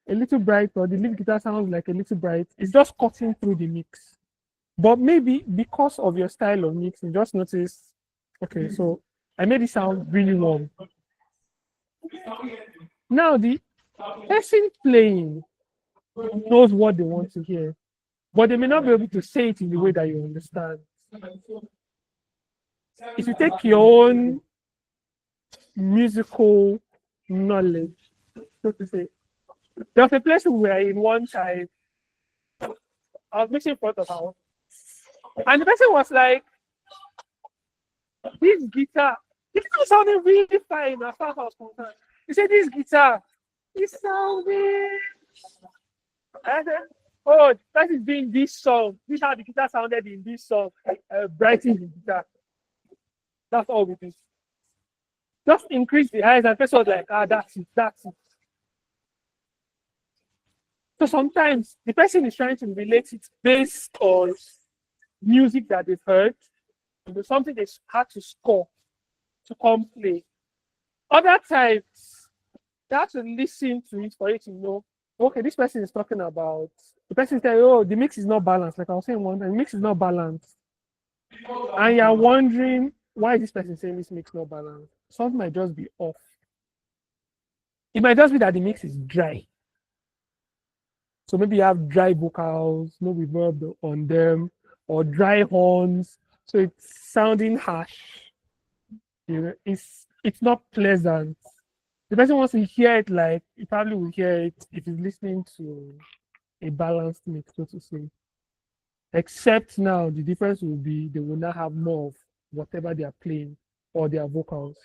a little bright or the lead guitar sounds like a little bright. It's just cutting through the mix. But maybe because of your style of mix, you just notice, okay, so I made it sound really warm. Now, the person playing knows what they want to hear, but they may not be able to say it in the way that you understand. If you take your own musical knowledge, so to say, there was a place we were in one time. I was mixing in front of her, and the person was like, "This guitar, it sounded really fine." As far as I was concerned, he said, "This guitar, it sounded." I said, "Oh, that is doing this song. This is how the guitar sounded in this song. Brighten the guitar. That's all we do. Just increase the highs." And the person was like, that's it, that's it." So sometimes the person is trying to relate it based on music that they've heard, something they had to score to come play. Other times, they have to listen to it for you to know, okay, this person is talking about, the person says, oh, the mix is not balanced. Like I was saying one time, the mix is not balanced. And you're wondering why this person is saying this mix is not balanced. Something might just be off. It might just be that the mix is dry. So maybe you have dry vocals, no reverb on them, or dry horns. So it's sounding harsh. It's not pleasant. The person wants to hear it like he probably will hear it if he's listening to a balanced mix, so to say. Except now the difference will be they will now have more of whatever they are playing or their vocals.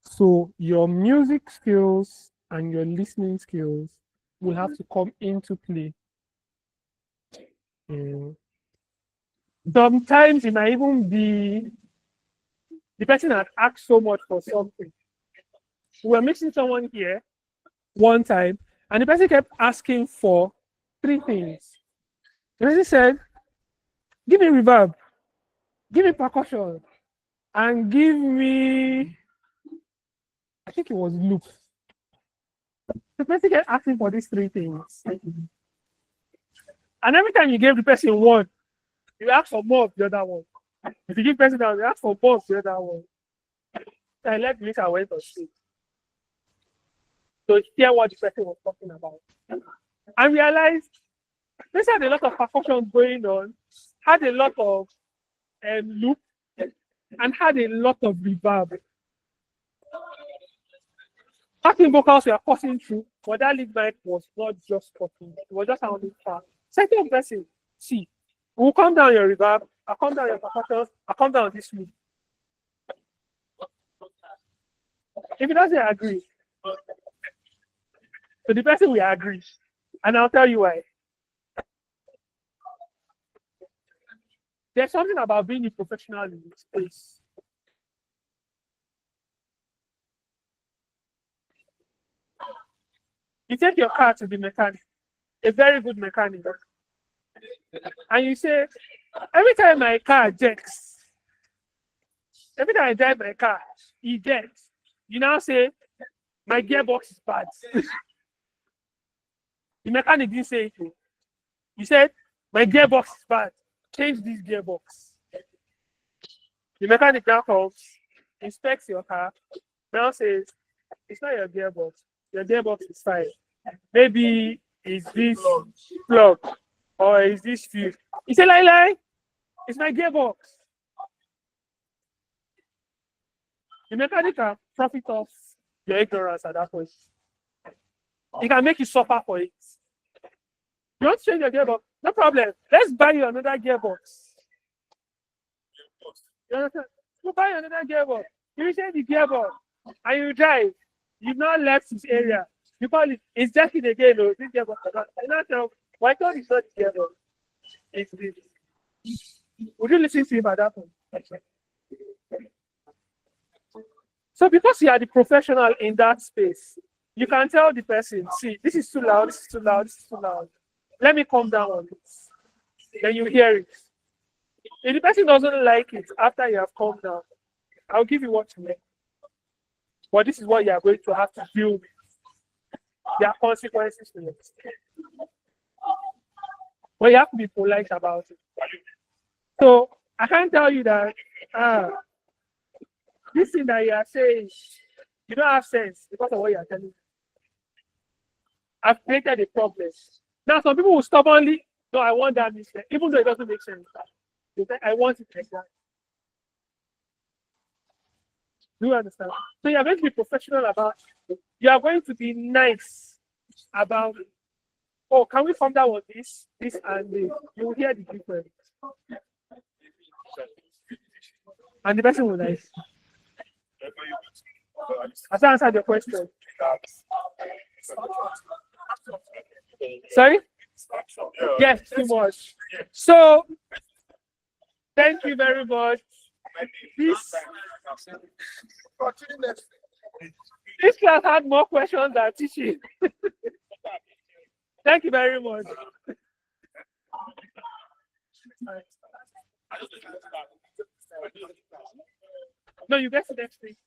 So your music skills and your listening skills will have to come into play. Sometimes it might even be the person had asked so much for something. We were mixing someone here one time, and the person kept asking for 3 things. The person said, give me reverb, give me percussion, and give me, I think it was loop. The person kept asking for these 3 things. And every time you gave the person one, you ask for more of the other one. If you give person down, you ask for more of the other one. So I left this and went on stage. So hear what the person was talking about. I realized this had a lot of percussion going on, had a lot of loop, and had a lot of reverb. Backing vocals were passing through, but that lead mic was not just talking, it was just sounding far. Second person, see, we'll come down your reverb, I'll come down your percussion, I'll come down this loop. If he doesn't agree, so the person will agree, and I'll tell you why. There's something about being a professional in this space. You take your car to the mechanic, a very good mechanic, and you say, every time my car jacks, every time I drive my car, it jacks. You now say, my gearbox is bad. The mechanic didn't say it. He said, my gearbox is bad. Change this gearbox. The mechanic now comes, inspects your car, now says, it's not your gearbox. Your gearbox is fine. Maybe it's this plug or is this fuse. He said, lie, it's my gearbox. The mechanic can profit off your ignorance at that point. He can make you suffer for it. You want to change your gearbox? No problem. Let's buy you another gearbox. You understand? You buy another gearbox. You change the gearbox and you drive. You've not left this area. You call it, it's jacking again. Or this gearbox. And now, why can't it's not the gearbox? It's this. Would you listen to him at that point? So because you are the professional in that space, you can tell the person, see, this is too loud, this is too loud, this is too loud. Let me calm down on this. Then you hear it. If the person doesn't like it after you have calmed down, I'll give you what to make. But this is what you are going to have to deal with. There are consequences to it. But you have to be polite about it. So I can't tell you that this thing that you are saying, you don't have sense because of what you are telling me. I've created a problem. Now some people will stubbornly, no, I want that mistake, even though it doesn't make sense. They say, I want it like that. Do you understand? So you are going to be professional about it. You are going to be nice about it. Oh, can we come down with this, and this? You will hear the difference. And the person will like. Has that answered your question? Sorry? Yes, too much. So, thank you very much. This class had more questions than teaching. Thank you very much. No, you get to next week.